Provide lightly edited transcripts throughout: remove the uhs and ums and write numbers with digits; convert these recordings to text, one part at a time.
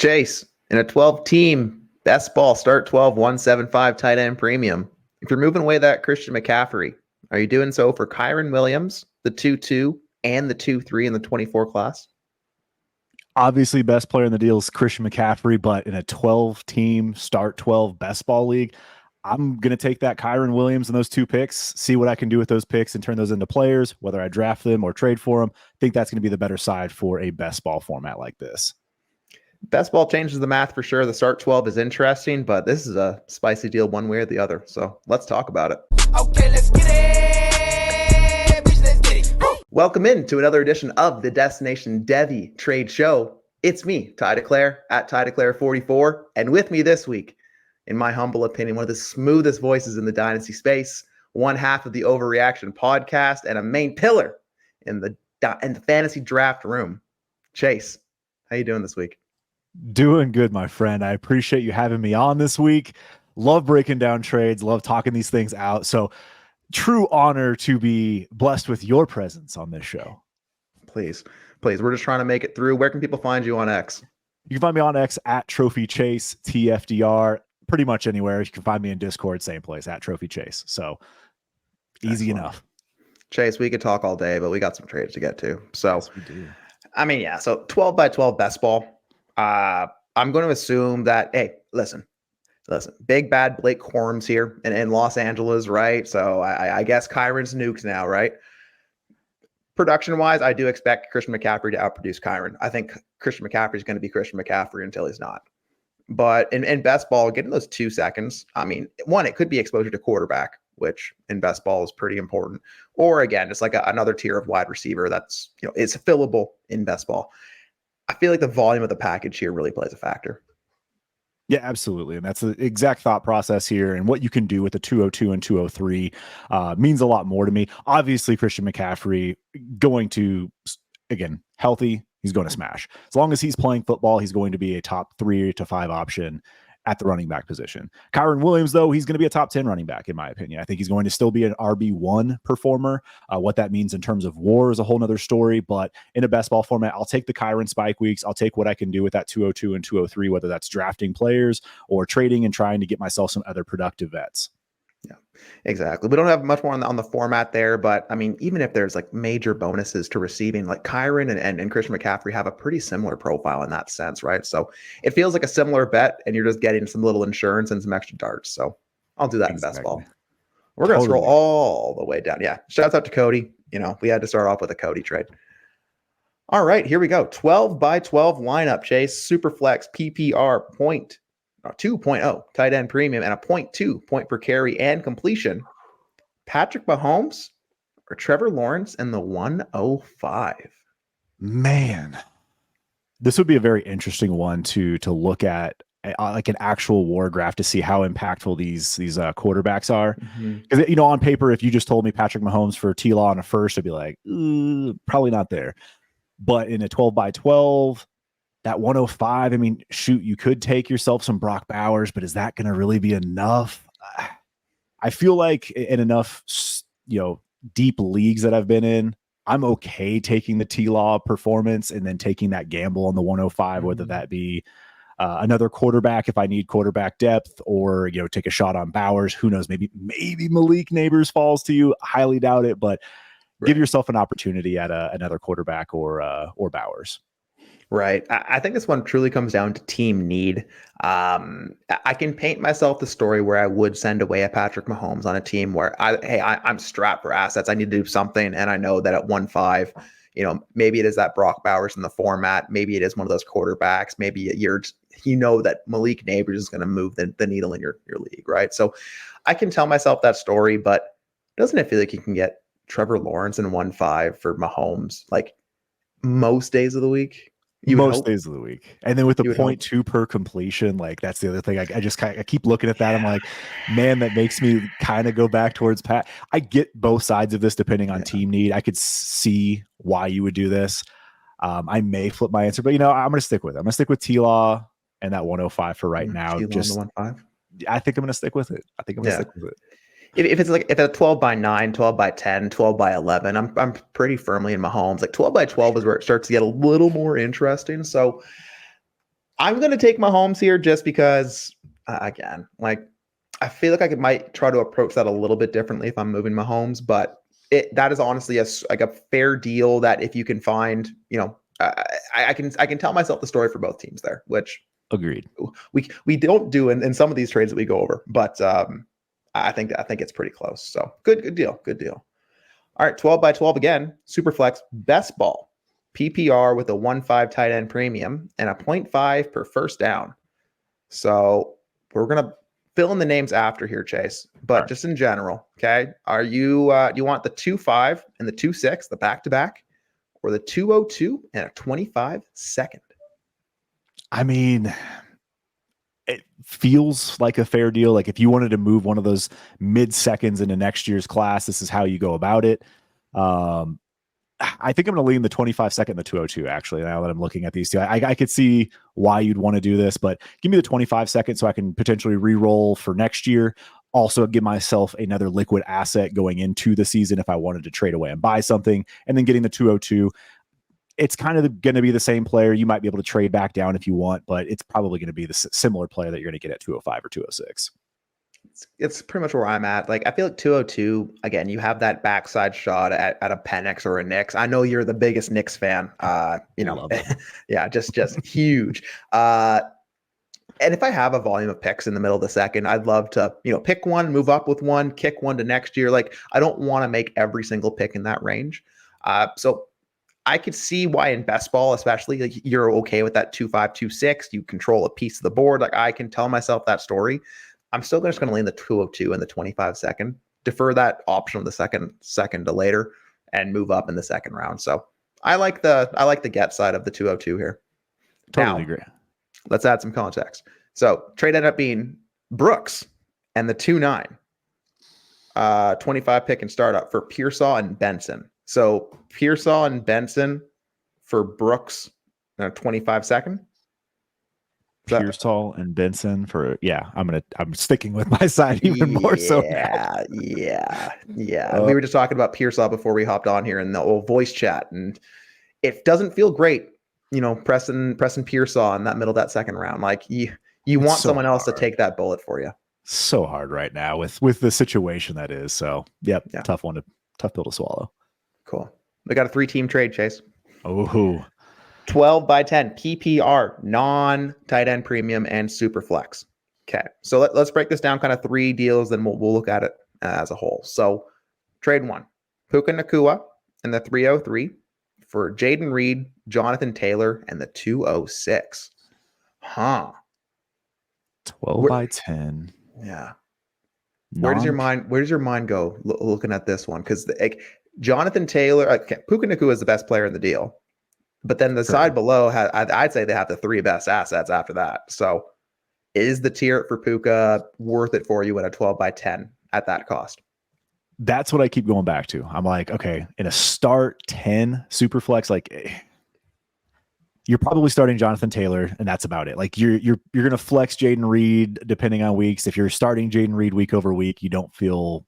Chase, in a 12-team best ball start 12 175 tight end premium, if you're moving away that Christian McCaffrey, are you doing so for Kyren Williams, the 2-2, and the 2-3 in the 24 class? Obviously, best player in the deal is Christian McCaffrey, but in a 12-team start 12 best ball league, I'm going to take that Kyren Williams and those 2 picks, see what I can do with those picks and turn those into players, whether I draft them or trade for them. I think that's going to be the better side for a best ball format like this. Best ball changes the math for sure. The start 12 is interesting, but this is a spicy deal one way or the other. So let's talk about it. Okay, let's get it. Bitch, let's get it. Woo! Welcome in to another edition of the Destination Devy Trade Show. It's me, Ty DeClaire, at Ty DeClaire44. And with me this week, in my humble opinion, one of the smoothest voices in the Dynasty space, one half of the Overreaction podcast, and a main pillar in the fantasy draft room. Chase, how you doing this week? Doing good, my friend. I appreciate you having me on this week. Love breaking down trades, love talking these things out. So true honor to be blessed with your presence on this show. Please. We're just trying to make it through. Where can people find you on X? You can find me on X at Trophy Chase, TFDR, pretty much anywhere. You can find me in Discord, same place, at Trophy Chase. So easy enough. Chase, we could talk all day, but we got some trades to get to. So, yes, we do. I mean, yeah. So 12 by 12 best ball. I'm going to assume that, hey, listen, big bad Blake Corum's here in Los Angeles, right? So I guess Kyren's nukes now, right? Production wise, I do expect Christian McCaffrey to outproduce Kyren. I think Christian McCaffrey is going to be Christian McCaffrey until he's not. But in best ball, getting those 2 seconds, I mean, one, it could be exposure to quarterback, which in best ball is pretty important. Or again, it's like another tier of wide receiver that's, it's fillable in best ball. I feel like the volume of the package here really plays a factor. Yeah, absolutely. And that's the exact thought process here. And what you can do with the 202 and 203 means a lot more to me. Obviously, Christian McCaffrey going to, again, healthy, he's going to smash. As long as he's playing football, he's going to be a top 3 to 5 option at the running back position. Kyren Williams, though, he's going to be a top 10 running back, in my opinion. I think he's going to still be an RB1 performer. What that means in terms of WAR is a whole nother story, but in a best ball format, I'll take the Kyren spike weeks. I'll take what I can do with that 202 and 203, whether that's drafting players or trading and trying to get myself some other productive vets. Yeah, exactly. We don't have much more on the format there, but I mean, even if there's like major bonuses to receiving, like Kyren and Christian McCaffrey have a pretty similar profile in that sense, right? So it feels like a similar bet, and you're just getting some little insurance and some extra darts. So I'll do that in best ball. We're going to scroll all the way down. Yeah. Shouts out to Cody. We had to start off with a Cody trade. All right, here we go. 12 by 12 lineup, Chase. Superflex PPR 2.0 tight end premium and a 0.2 point per carry and completion. Patrick Mahomes or Trevor Lawrence in the 105. Man, this would be a very interesting one to look at, like an actual war graph, to see how impactful these quarterbacks are. Because on paper, if you just told me Patrick Mahomes for T-Law on a first, I'd be like, probably not there. But in a 12 by 12. That 105, I mean, shoot, you could take yourself some Brock Bowers, but is that going to really be enough? I feel like in enough, deep leagues that I've been in, I'm okay taking the T-Law performance and then taking that gamble on the 105, whether that be another quarterback if I need quarterback depth, or take a shot on Bowers. Who knows? Maybe Malik Neighbors falls to you. Highly doubt it, but give yourself an opportunity at another quarterback or Bowers. Right. I think this one truly comes down to team need. I can paint myself the story where I would send away a Patrick Mahomes on a team where I'm strapped for assets. I need to do something. And I know that at 1.5, maybe it is that Brock Bowers in the format. Maybe it is one of those quarterbacks. Maybe that Malik Neighbors is going to move the needle in your league. Right. So I can tell myself that story, but doesn't it feel like you can get Trevor Lawrence in 1.5 for Mahomes like most days of the week? Most days of the week. And then with the 0.2 per completion, like that's the other thing. I keep looking at that. I'm like, man, that makes me kind of go back towards Pat. I get both sides of this depending on team need. I could see why you would do this. I may flip my answer, but I'm going to stick with it. I'm going to stick with T-Law and that 105 for right now. Just the 1.5. I think I'm going to stick with it. I think I'm going to stick with it. If it's like a 12 by 9, 12 by 10, 12 by 11, I'm pretty firmly in Mahomes. Like 12 by 12 is where it starts to get a little more interesting. So I'm going to take Mahomes here just because, again, like I feel like might try to approach that a little bit differently if I'm moving Mahomes, but that is honestly like a fair deal that if you can find, I can tell myself the story for both teams there, which agreed. We don't do in some of these trades that we go over, but I think it's pretty close. So good deal. All right, 12 by 12 again, Superflex best ball. PPR with a 1.5 tight end premium and a 0.5 per first down. So we're going to fill in the names after here, Chase, but just in general, okay? Are you, do you want the 2.5 and the 2.6, the back-to-back, or the 2.02 and a 25 second? I mean, it feels like a fair deal. Like if you wanted to move one of those mid seconds into next year's class, this is how you go about it. I think I'm going to lean the 25 second, the 202, actually, now that I'm looking at these two. I could see why you'd want to do this, but give me the 25 second so I can potentially re-roll for next year. Also give myself another liquid asset going into the season if I wanted to trade away and buy something, and then getting the 202. It's kind of going to be the same player. You might be able to trade back down if you want, but it's probably going to be the similar player that you're going to get at 205 or 206. It's pretty much where I'm at. Like, I feel like 202, again, you have that backside shot at a Penix or a Knicks. I know you're the biggest Knicks fan. Yeah, just huge. And if I have a volume of picks in the middle of the second, I'd love to, pick one, move up with one, kick one to next year. Like, I don't want to make every single pick in that range. So I could see why in best ball, especially, like, you're okay with that 2.5, 2.6. You control a piece of the board. Like, I can tell myself that story. I'm still just going to lean the 202 and the 25 second, defer that option of the second to later, and move up in the second round. So I like the get side of the 202 here. Totally agree. Let's add some context. So trade ended up being Brooks and the 2.9, 25 pick and startup for Pearsall and Benson. So Pearsall and Benson for Brooks, 25 second. Pearsall and Benson for I'm sticking with my side even more so. Yeah. We were just talking about Pearsall before we hopped on here in the old voice chat, and it doesn't feel great, pressing Pearsall in that middle of that second round. Like you want someone else to take that bullet for you. So hard right now with the situation that is. So tough pill to swallow. Cool. We got a 3-team trade, Chase. Oh. 12 by 10 PPR, non-tight end premium, and super flex. Okay, so let's break this down, kind of 3 deals, then we'll look at it as a whole. So trade 1, Puka Nacua and the 303 for Jaden Reed, Jonathan Taylor, and the 206. 12 by 10. Yeah. Where does your mind go looking at this one? Because Jonathan Taylor, Puka Nacua is the best player in the deal. But then the side below, I'd say they have the 3 best assets after that. So is the tier for Puka worth it for you at a 12 by 10 at that cost? That's what I keep going back to. I'm like, okay, in a start 10 super flex, like you're probably starting Jonathan Taylor, and that's about it. Like you're going to flex Jaden Reed depending on weeks. If you're starting Jaden Reed week over week, you don't feel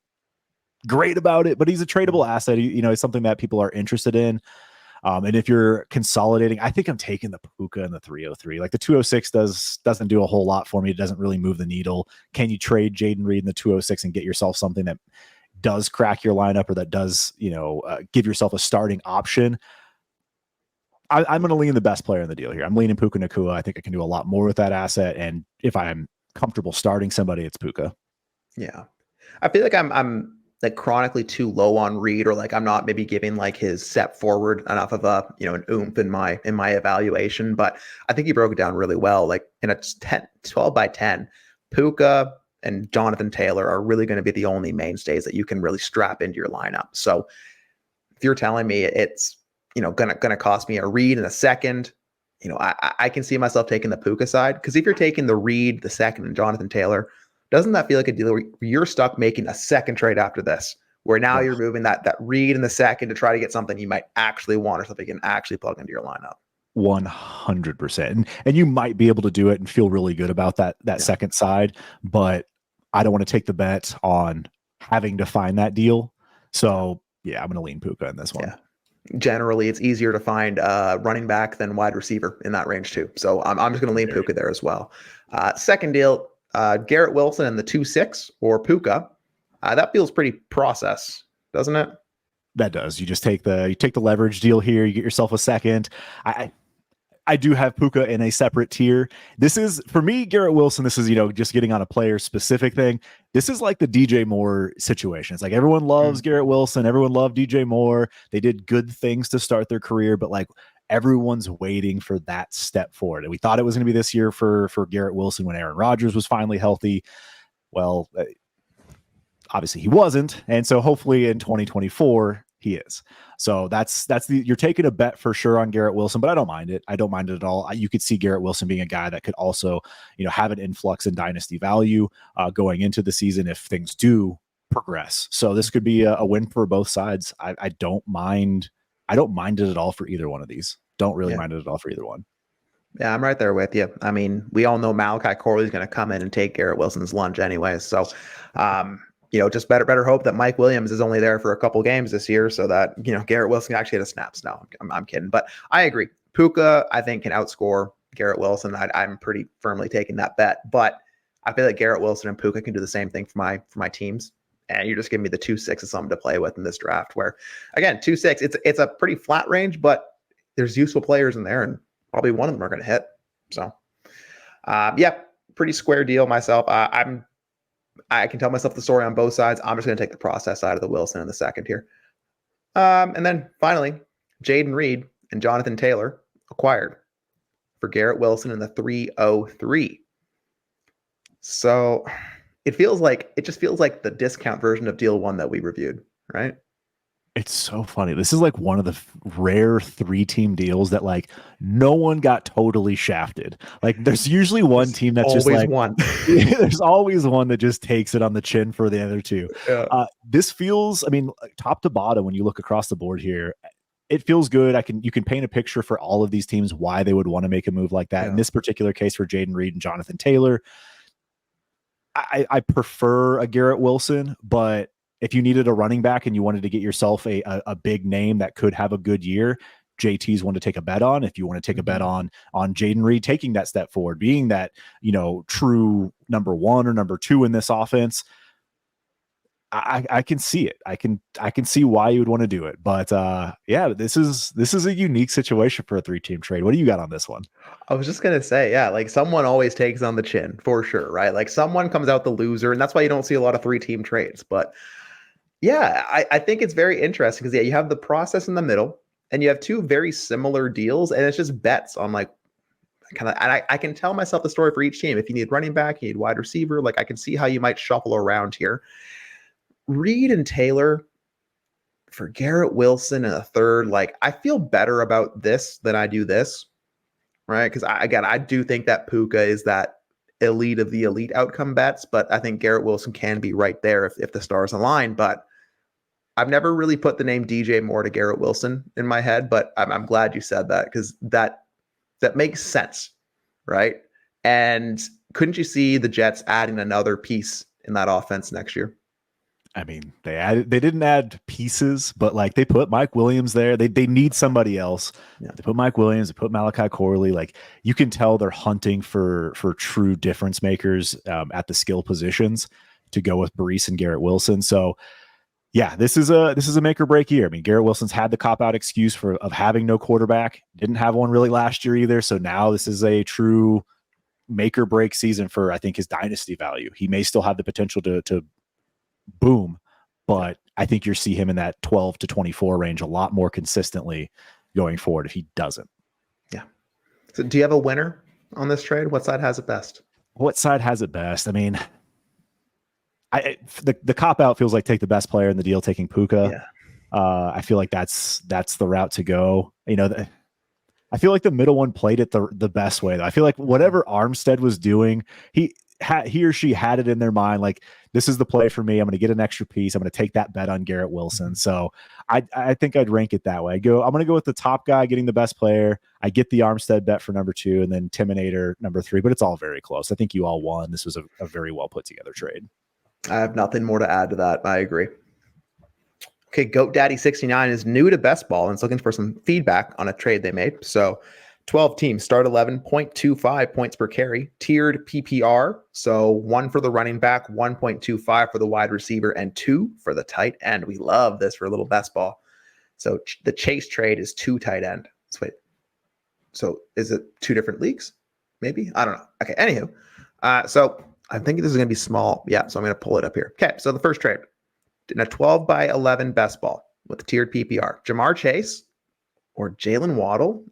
great about it, but he's a tradable asset. It's something that people are interested in. And if you're consolidating, I think I'm taking the Puka and the 303. Like the 206 doesn't do a whole lot for me. It doesn't really move the needle. Can you trade Jaden Reed in the 206 and get yourself something that does crack your lineup, or that does, give yourself a starting option? I'm going to lean the best player in the deal here. I'm leaning Puka Nacua. I think I can do a lot more with that asset. And if I'm comfortable starting somebody, it's Puka. Yeah. I feel like I'm like chronically too low on Reed, or like I'm not maybe giving like his step forward enough of a an oomph in my evaluation. But I think he broke it down really well. Like in a 12 by 10, Puka and Jonathan Taylor are really going to be the only mainstays that you can really strap into your lineup. So if you're telling me it's gonna cost me a Reed in a second, I can see myself taking the Puka side, because if you're taking the Reed the second and Jonathan Taylor, doesn't that feel like a deal where you're stuck making a second trade after this, where now you're moving that Reed in the second to try to get something you might actually want, or something you can actually plug into your lineup? 100%. And you might be able to do it and feel really good about that second side, but I don't want to take the bet on having to find that deal. So I'm going to lean Puka in this one. generally it's easier to find running back than wide receiver in that range too. So I'm just going to lean Puka there as well. Second deal, Garrett Wilson and the 2-6 or Puka. That feels pretty process, doesn't it? That does. You just take the leverage deal here. You get yourself a second. I do have Puka in a separate tier. This is, for me, Garrett Wilson, this is, just getting on a player specific thing. This is like the DJ Moore situation. It's like everyone loves Garrett Wilson. Everyone loved DJ Moore. They did good things to start their career, but like everyone's waiting for that step forward. And we thought it was going to be this year for Garrett Wilson when Aaron Rodgers was finally healthy. Well, obviously he wasn't. And so hopefully in 2024, he is. So you're taking a bet for sure on Garrett Wilson, but I don't mind it. I don't mind it at all. You could see Garrett Wilson being a guy that could also, have an influx in dynasty value going into the season if things do progress. So this could be a win for both sides. I don't mind. I don't mind it at all for either one of these. Don't really mind it at all for either one. Yeah, I'm right there with you. I mean, we all know Malachi Corley is going to come in and take Garrett Wilson's lunch anyway. So, just better hope that Mike Williams is only there for a couple games this year so that, Garrett Wilson can actually get a snaps. No, I'm kidding. But I agree. Puka, I think, can outscore Garrett Wilson. I'm pretty firmly taking that bet. But I feel like Garrett Wilson and Puka can do the same thing for my teams. And you're just giving me the 2-6 as something to play with in this draft where, again, 2-6, it's a pretty flat range, but there's useful players in there, and probably one of them are going to hit. So, pretty square deal myself. I can tell myself the story on both sides. I'm just going to take the process side of the Wilson in the second here. And then finally, Jaden Reed and Jonathan Taylor acquired for Garrett Wilson in the 303. So it just feels like the discount version of deal one that we reviewed, right? It's so funny. This is like one of the rare 3-team deals that like no one got totally shafted. Like there's usually one team that's just like one. There's always one that just takes it on the chin for the other two. Yeah. This feels, top to bottom, when you look across the board here, it feels good. You can paint a picture for all of these teams why they would want to make a move like that. Yeah. In this particular case for Jaden Reed and Jonathan Taylor, I prefer a Garrett Wilson, but if you needed a running back and you wanted to get yourself a big name that could have a good year, JT's one to take a bet on. If you want to take a bet on Jaden Reed taking that step forward, being that, true number 1 or number 2 in this offense, I can see it. I can see why you would want to do it. But this is a unique situation for a 3-team trade. What do you got on this one? I was just going to say, like someone always takes on the chin for sure, right? Like someone comes out the loser, and that's why you don't see a lot of 3-team trades. But yeah, I think it's very interesting because you have the process in the middle and you have two very similar deals, and it's just bets on like kind of, and I can tell myself the story for each team. If you need running back, you need wide receiver, like I can see how you might shuffle around here. Reed and Taylor for Garrett Wilson in a third, like I feel better about this than I do this, right? Because I do think that Puka is that elite of the elite outcome bets, but I think Garrett Wilson can be right there if the stars align. But I've never really put the name DJ Moore to Garrett Wilson in my head, but I'm glad you said that because that makes sense, right? And couldn't you see the Jets adding another piece in that offense next year? They didn't add pieces, but like they put Mike Williams there. They need somebody else. Yeah. They put Mike Williams, they put Malachi Corley. Like you can tell they're hunting for true difference makers at the skill positions to go with Breece and Garrett Wilson. So yeah, this is a make or break year. Garrett Wilson's had the cop out excuse of having no quarterback. Didn't have one really last year either. So now this is a true make or break season for, I think, his dynasty value. He may still have the potential to boom, but I think you'll see him in that 12 to 24 range a lot more consistently going forward if he doesn't. Yeah. So do you have a winner on this trade? What side has it best? What side has it best? The cop out feels like take the best player in the deal, taking Puka. Yeah. I feel like that's the route to go. I feel like the middle one played it the best way, though. I feel like whatever Armstead was doing, he or she had it in their mind, like, this is the play for me. I'm going to get an extra piece. I'm going to take that bet on Garrett Wilson. So I think I'd rank it that way. I'm going to go with the top guy getting the best player. I get the Armstead bet for number 2 and then Timinator number 3, but it's all very close. I think you all won. This was a very well put together trade. I have nothing more to add to that. I agree. Okay, GoatDaddy69 is new to best ball and is looking for some feedback on a trade they made. So 12 teams, start 11.25 points per carry, tiered PPR. So 1 for the running back, 1.25 for the wide receiver, and 2 for the tight end. We love this for a little best ball. So the Chase trade is 2 tight end. So is it 2 different leagues? Maybe? I don't know. Okay, anywho. So I'm thinking this is going to be small. Yeah, so I'm going to pull it up here. Okay, so the first trade. In a 12 by 11 best ball with tiered PPR, Jamar Chase or Jalen Waddle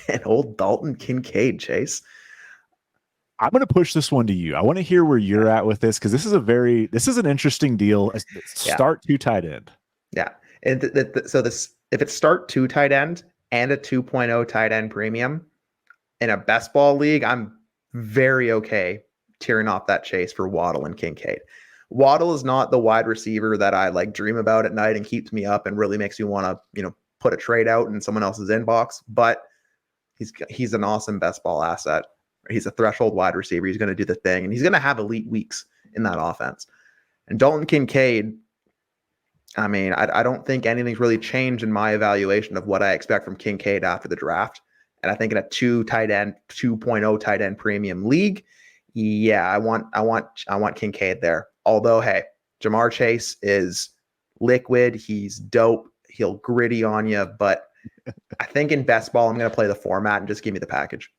and old Dalton Kincaid, Chase. I'm going to push this one to you. I want to hear where you're at with this because this is an interesting deal. Start 2 tight end. Yeah. And if it's start 2 tight end and a 2.0 tight end premium in a best ball league, I'm very okay tearing off that Chase for Waddle and Kincaid. Waddle is not the wide receiver that I like dream about at night and keeps me up and really makes me want to, put a trade out in someone else's inbox, but he's an awesome best ball asset. He's a threshold wide receiver. He's going to do the thing and he's going to have elite weeks in that offense. And Dalton Kincaid, I mean, I don't think anything's really changed in my evaluation of what I expect from Kincaid after the draft. And I think in a 2.0 tight end premium league, yeah, I want Kincaid there. Although, hey, Jamar Chase is liquid. He's dope. He'll gritty on you. But I think in best ball, I'm going to play the format and just give me the package.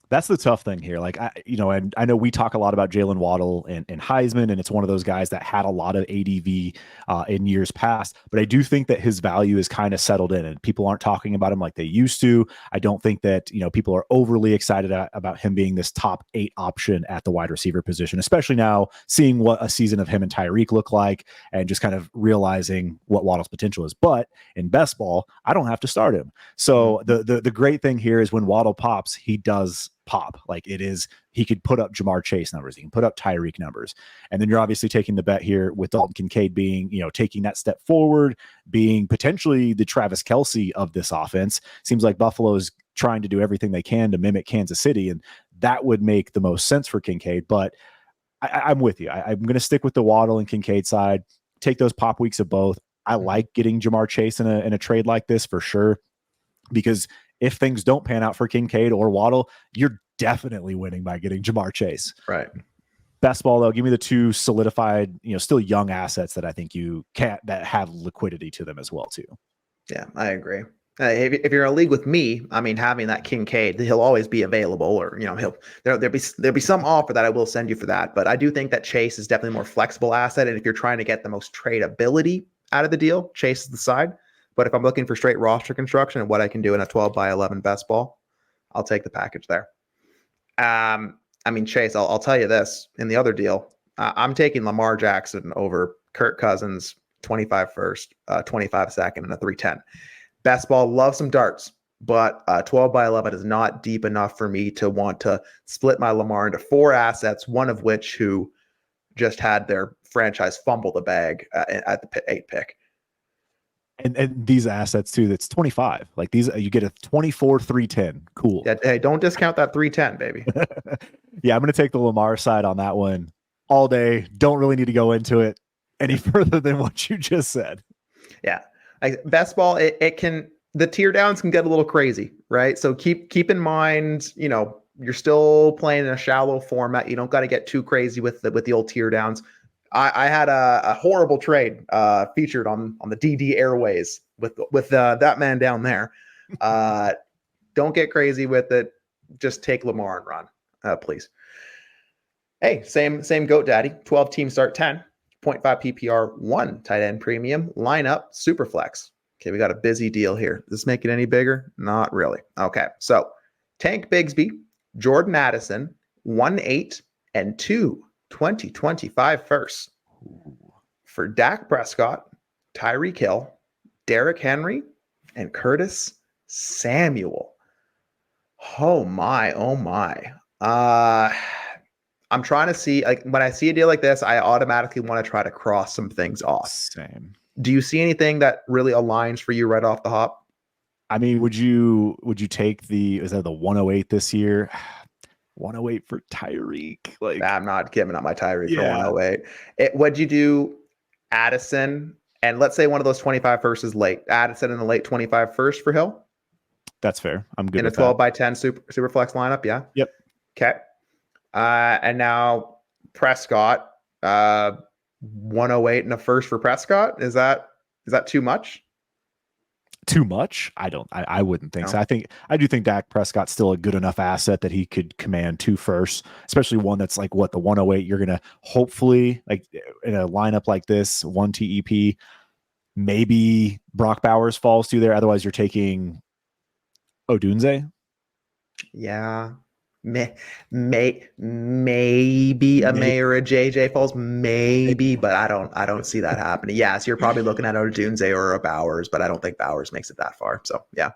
That's the tough thing here. Like, and I know we talk a lot about Jalen Waddle and Heisman, and it's one of those guys that had a lot of ADV in years past. But I do think that his value is kind of settled in, and people aren't talking about him like they used to. I don't think that, people are overly excited about him being this top 8 option at the wide receiver position, especially now seeing what a season of him and Tyreek look like and just kind of realizing what Waddle's potential is. But in best ball, I don't have to start him. So the great thing here is when Waddle pops, he does pop. Like he could put up Jamar Chase numbers, he can put up Tyreek numbers, and then you're obviously taking the bet here with Dalton Kincaid being, taking that step forward, being potentially the Travis Kelce of this offense. Seems like Buffalo is trying to do everything they can to mimic Kansas City, and that would make the most sense for Kincaid. But I'm with you. I'm going to stick with the Waddle and Kincaid side. Take those pop weeks of both. I like getting Jamar Chase in a trade like this for sure, because if things don't pan out for Kincaid or Waddle, you're definitely winning by getting Jamar Chase. Right. Best ball, though, give me the 2 solidified, still young assets that I think that have liquidity to them as well, too. Yeah, I agree. If you're in a league with me, I mean, having that Kincaid, he'll always be available, or there'll be some offer that I will send you for that. But I do think that Chase is definitely a more flexible asset, and if you're trying to get the most tradability out of the deal, Chase is the side. But if I'm looking for straight roster construction and what I can do in a 12 by 11 best ball, I'll take the package there. I mean, Chase, I'll tell you this. In the other deal, I'm taking Lamar Jackson over Kirk Cousins, 25 first, 25 second, and a 310. Best ball, love some darts, but 12 by 11 is not deep enough for me to want to split my Lamar into 4 assets, one of which who just had their franchise fumble the bag at the 8 pick. And these assets too, that's 25. Like these, you get a 24 310. Cool. Yeah, hey, don't discount that 310, baby. Yeah, I'm going to take the Lamar side on that one all day. Don't really need to go into it any further than what you just said. Yeah, best ball, the tier downs can get a little crazy, right? So keep in mind, you're still playing in a shallow format. You don't got to get too crazy with the old tier downs. I had a horrible trade featured on the DD Airways with that man down there. Don't get crazy with it. Just take Lamar and run, please. Hey, same GoatDaddy. 12 team start 10, 0.5 PPR, 1 tight end premium lineup, super flex. Okay, we got a busy deal here. Does this make it any bigger? Not really. Okay, so Tank Bigsby, Jordan Addison, 1-8 and 2 2025 firsts. For Dak Prescott, Tyreek Hill, Derrick Henry, and Curtis Samuel. Oh my. I'm trying to see, like, when I see a deal like this, I automatically want to try to cross some things off. Same. Do you see anything that really aligns for you right off the hop? I mean, would you take is that the 108 this year? 108 for Tyreek. Like, I'm not giving up my Tyreek for 108. What'd you do? Addison And let's say one of those 25 first is late. Addison in the late 25 first for Hill That's fair. I'm good in a with 12 that. by 10 super flex lineup. Yeah. Yep. Okay. And now Prescott, 108 and a first for Prescott. Is that too much? Too much? I wouldn't think No. so. I do think Dak Prescott's still a good enough asset that he could command 2 firsts, especially one that's like what the 108. You're gonna hopefully, like in a lineup like this, 1 TEP, maybe Brock Bowers falls through there. Otherwise, you're taking Odunze. Yeah. Maybe a May or a JJ falls, maybe, but I don't see that happening. Yeah, so you're probably looking at a Dunze or a Bowers, but I don't think Bowers makes it that far. So yeah.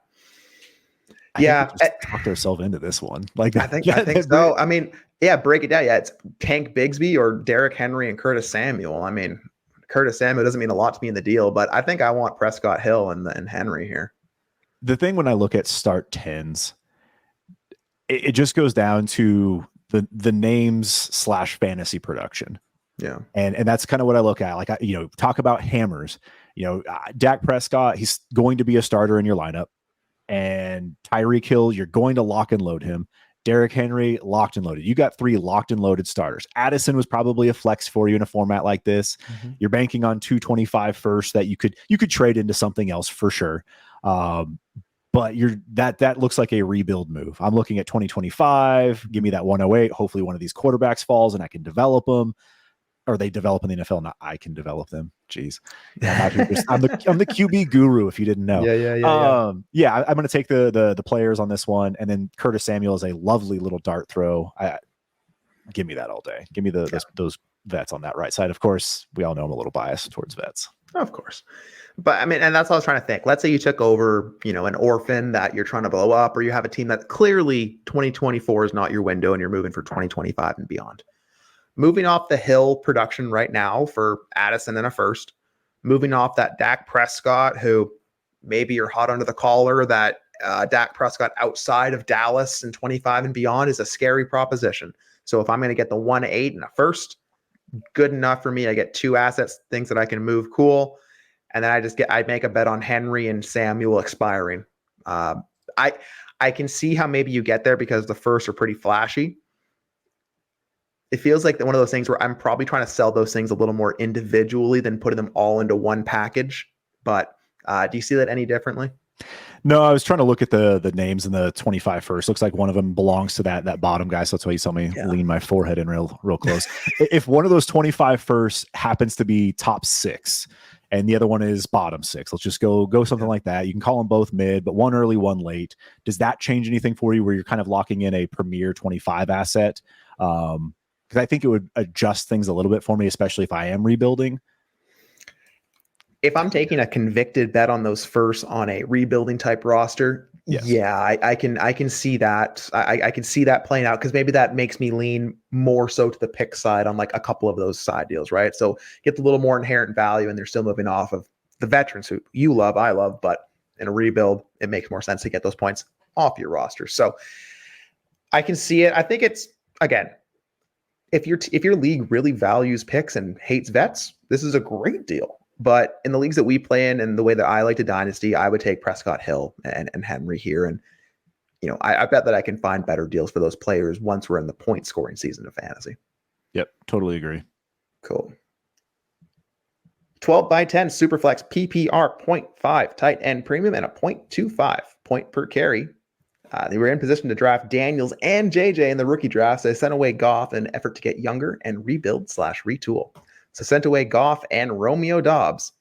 I think we just talked ourselves into this one. Like I think so. I mean, yeah, break it down. Yeah, it's Tank Bigsby or Derrick Henry and Curtis Samuel. I mean, Curtis Samuel doesn't mean a lot to me in the deal, but I think I want Prescott, Hill, and Henry here. The thing when I look at start 10s, it just goes down to the names / fantasy production. Yeah. And that's kind of what I look at. Like, talk about hammers, Dak Prescott, he's going to be a starter in your lineup, and Tyreek Hill, you're going to lock and load him. Derrick Henry, locked and loaded. You got 3 locked and loaded starters. Addison was probably a flex for you in a format like this. Mm-hmm. You're banking on 225 first that you could trade into something else for sure. But that looks like a rebuild move. I'm looking at 2025. Give me that 108. Hopefully one of these quarterbacks falls and I can develop them, or they develop in the NFL. Not I can develop them. Jeez, I'm the QB guru. If you didn't know, I'm going to take the players on this one, and then Curtis Samuel is a lovely little dart throw. Give me that all day. Give me those vets on that right side. Of course, we all know I'm a little biased towards vets. Of course. But I mean, and that's what I was trying to think. Let's say you took over, an orphan that you're trying to blow up, or you have a team that clearly 2024 is not your window and you're moving for 2025 and beyond. Moving off the Hill production right now for Addison and a first, moving off that Dak Prescott, who maybe you're hot under the collar, that Dak Prescott outside of Dallas and 25 and beyond is a scary proposition. So if I'm going to get the 1-8 and a first, good enough for me. I get 2 assets, things that I can move, cool. And then I make a bet on Henry and Samuel expiring. I can see how maybe you get there because the firsts are pretty flashy. It feels like one of those things where I'm probably trying to sell those things a little more individually than putting them all into one package. But do you see that any differently? No, I was trying to look at the names in the 25 first. Looks like one of them belongs to that bottom guy. So that's why you saw me lean my forehead in real close. If one of those 25 first happens to be top 6 and the other one is bottom 6, let's just go something like that. You can call them both mid, but one early, one late. Does that change anything for you where you're kind of locking in a premier 25 asset? Because I think it would adjust things a little bit for me, especially if I am rebuilding. If I'm taking a convicted bet on those first on a rebuilding type roster, I can see that. I can see that playing out because maybe that makes me lean more so to the pick side on like a couple of those side deals, right? So get a little more inherent value, and they're still moving off of the veterans who you love, I love, but in a rebuild, it makes more sense to get those points off your roster. So I can see it. I think it's, again, if your league really values picks and hates vets, this is a great deal. But in the leagues that we play in and the way that I like to Dynasty, I would take Prescott, Hill, and Henry here. And, I bet that I can find better deals for those players once we're in the point scoring season of fantasy. Yep, totally agree. Cool. 12 by 10 Superflex PPR 0.5 tight end premium and a 0.25 point per carry. They were in position to draft Daniels and JJ in the rookie draft. So they sent away Goff in an effort to get younger and rebuild / retool. So sent away Goff and Romeo Doubs,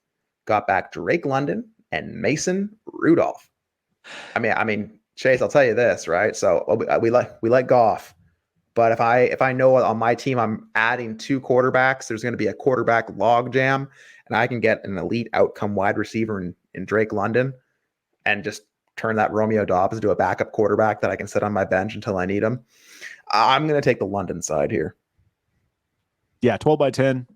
got back Drake London and Mason Rudolph. I mean, Chase, I'll tell you this, right? So we like Goff, but if I know on my team I'm adding 2 quarterbacks, there's going to be a quarterback log jam, and I can get an elite outcome wide receiver in Drake London, and just turn that Romeo Doubs into a backup quarterback that I can sit on my bench until I need him. I'm going to take the London side here. Yeah, 12 by 10.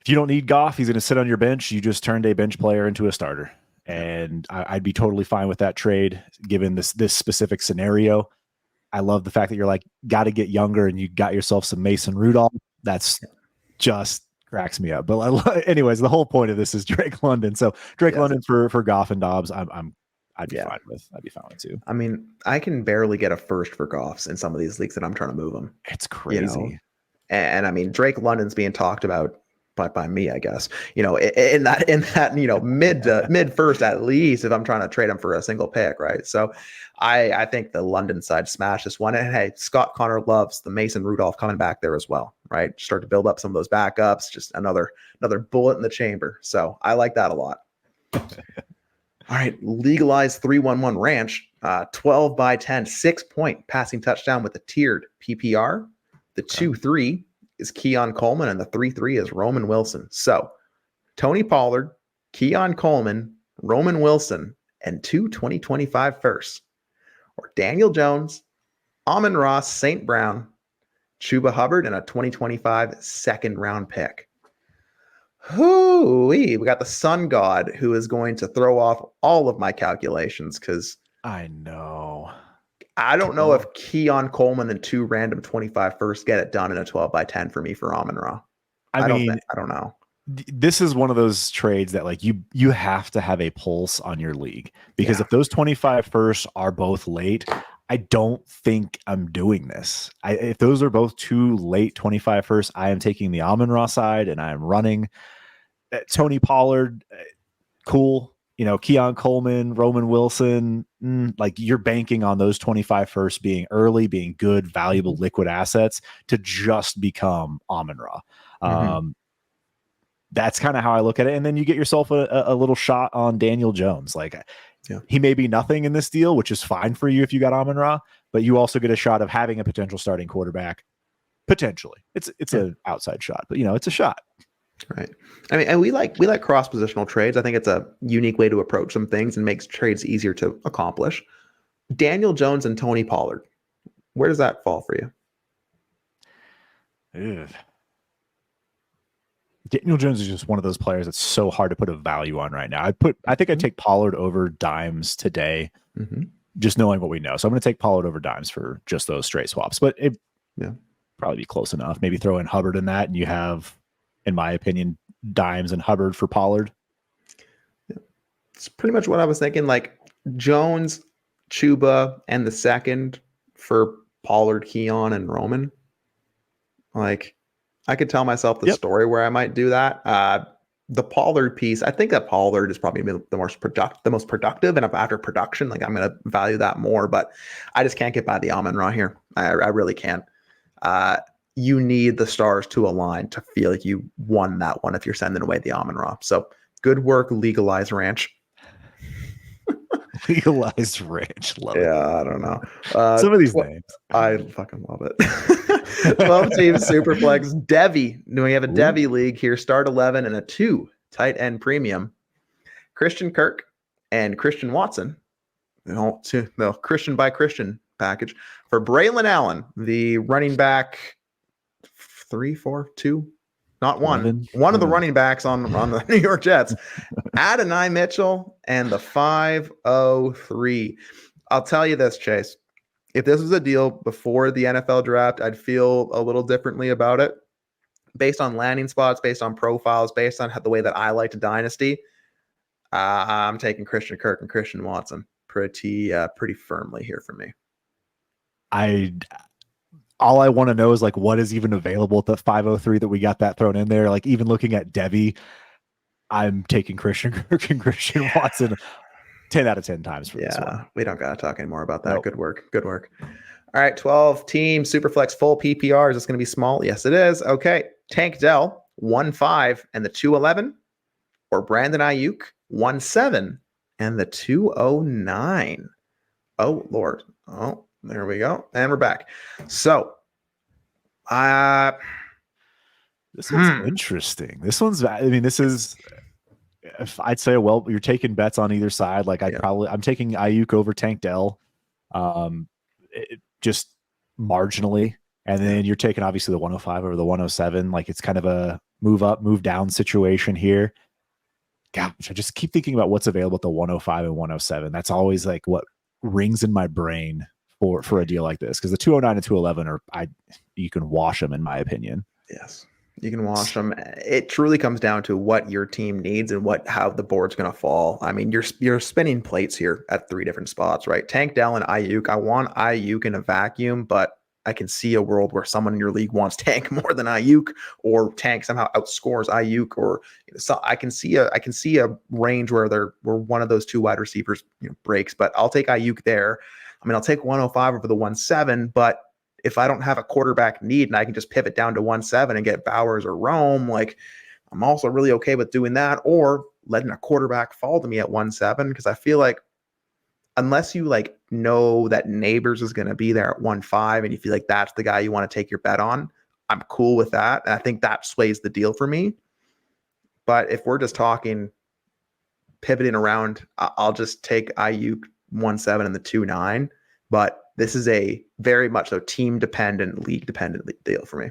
If you don't need Goff, he's going to sit on your bench. You just turned a bench player into a starter. And I'd be totally fine with that trade, given this specific scenario. I love the fact that you're like, got to get younger and you got yourself some Mason Rudolph. That's just cracks me up. But anyways, the whole point of this is Drake London. So Drake London for Goff and Dobbs, I'd be fine with. I'd be fine with too. I mean, I can barely get a first for Goffs in some of these leagues that I'm trying to move them. It's crazy. You know? And I mean, Drake London's being talked about by me, I guess, you know, in that, you know, mid first, at least, if I'm trying to trade him for a single pick. Right. So I think the London side smashed this one. And hey, Scott Connor loves the Mason Rudolph coming back there as well. Right. Start to build up some of those backups, just another bullet in the chamber. So I like that a lot. All right. Legalized 3-1-1 ranch, 12 by 10, 6-point passing touchdown with a tiered PPR. The 2-3 is Keon Coleman, and the 3-3 is Roman Wilson. So Tony Pollard, Keon Coleman, Roman Wilson, and 2 2025 firsts, or Daniel Jones, Amon-Ra St. Brown, Chuba Hubbard, and a 2025 second round pick. We got the sun god who is going to throw off all of my calculations, because I know. I don't know if Keon Coleman and 2 random 25 firsts get it done in a 12 by 10 for me for Amon-Ra. I don't know. This is one of those trades that like you have to have a pulse on your league, because if those 25 firsts are both late, I don't think I'm doing this. If those are both 2 late 25 firsts, I am taking the Amon-Ra side and I am running. Tony Pollard, cool. You know, Keon Coleman, Roman Wilson, like you're banking on those 25 firsts being early, being good, valuable liquid assets to just become Amon-Ra. That's kind of how I look at it. And then you get yourself a little shot on Daniel Jones. Like he may be nothing in this deal, which is fine for you if you got Amon-Ra, but you also get a shot of having a potential starting quarterback. Potentially. It's an outside shot, but you know, it's a shot. Right. I mean, and we like cross positional trades. I think it's a unique way to approach some things and makes trades easier to accomplish. Daniel Jones and Tony Pollard, where does that fall for you? Daniel Jones is just one of those players that's so hard to put a value on right now. I think I'd take Pollard over Dimes today, just knowing what we know. So I'm going to take Pollard over Dimes for just those straight swaps, but it probably be close enough. Maybe throw in Hubbard in that, and you have, in my opinion, Dimes and Hubbard for Pollard. It's pretty much what I was thinking. Like Jones, Chuba, and the second for Pollard, Keon, and Roman. Like I could tell myself the story where I might do that. The Pollard piece, I think that Pollard is probably the most productive, and after production, like I'm going to value that more. But I just can't get by the Amon-Ra here. I really can't. You need the stars to align to feel like you won that one if you're sending away the Amon-Ra. So good work, Legalized Ranch. Legalized Ranch. Love it. I don't know. Some of these names. I fucking love it. 12 team Superflex. Devi. We have a Devi league here. Start 11 and a 2 tight end premium. Christian Kirk and Christian Watson. The Christian by Christian package for Braylon Allen, the running back 3, 4, 2, not one. One of the running backs on the New York Jets. Adonai Mitchell and the 503. I'll tell you this, Chase. If this was a deal before the NFL draft, I'd feel a little differently about it. Based on landing spots, based on profiles, based on the way that I like to Dynasty, I'm taking Christian Kirk and Christian Watson pretty firmly here for me. All I want to know is like what is even available at the 503 that we got that thrown in there. Like even looking at Devi, I'm taking Christian Kirk and Christian Watson 10 out of 10 times for this one. We don't got to talk anymore about that. Nope. Good work. All right, 12 team Superflex full PPR. Is this going to be small? Yes, it is. Okay, Tank Dell 1-5 and the 211, or Brandon Ayuk 1-7 and the 209. Oh Lord. Oh. There we go. And we're back. So, this one's interesting. This one's, I mean, this is, if I'd say, well, you're taking bets on either side. Like I'm taking Ayuk over Tank Dell, just marginally. And then you're taking obviously the 105 over the 107. Like it's kind of a move up, move down situation here. Gosh, I just keep thinking about what's available at the 105 and 107. That's always like what rings in my brain for a deal like this, because the 209 and 211 you can wash them in my opinion. Yes. You can wash them. It truly comes down to what your team needs and how the board's going to fall. I mean, you're spinning plates here at 3 different spots, right? Tank Dell and Ayuk. I want Ayuk in a vacuum, but I can see a world where someone in your league wants Tank more than Ayuk, or Tank somehow outscores Ayuk, or so I can see a range where one of those 2 wide receivers breaks. But I'll take Ayuk there. I mean, I'll take 105 over the 107, but if I don't have a quarterback need and I can just pivot down to 1-7 and get Bowers or Rome, like I'm also really okay with doing that, or letting a quarterback fall to me at 1-7, because I feel like unless you like know that Neighbors is going to be there at 1-5 and you feel like that's the guy you want to take your bet on, I'm cool with that. And I think that sways the deal for me. But if we're just talking pivoting around, I'll just take Ayuk 1-7 and the 2-9. But this is a very much so team dependent, league dependent deal for me.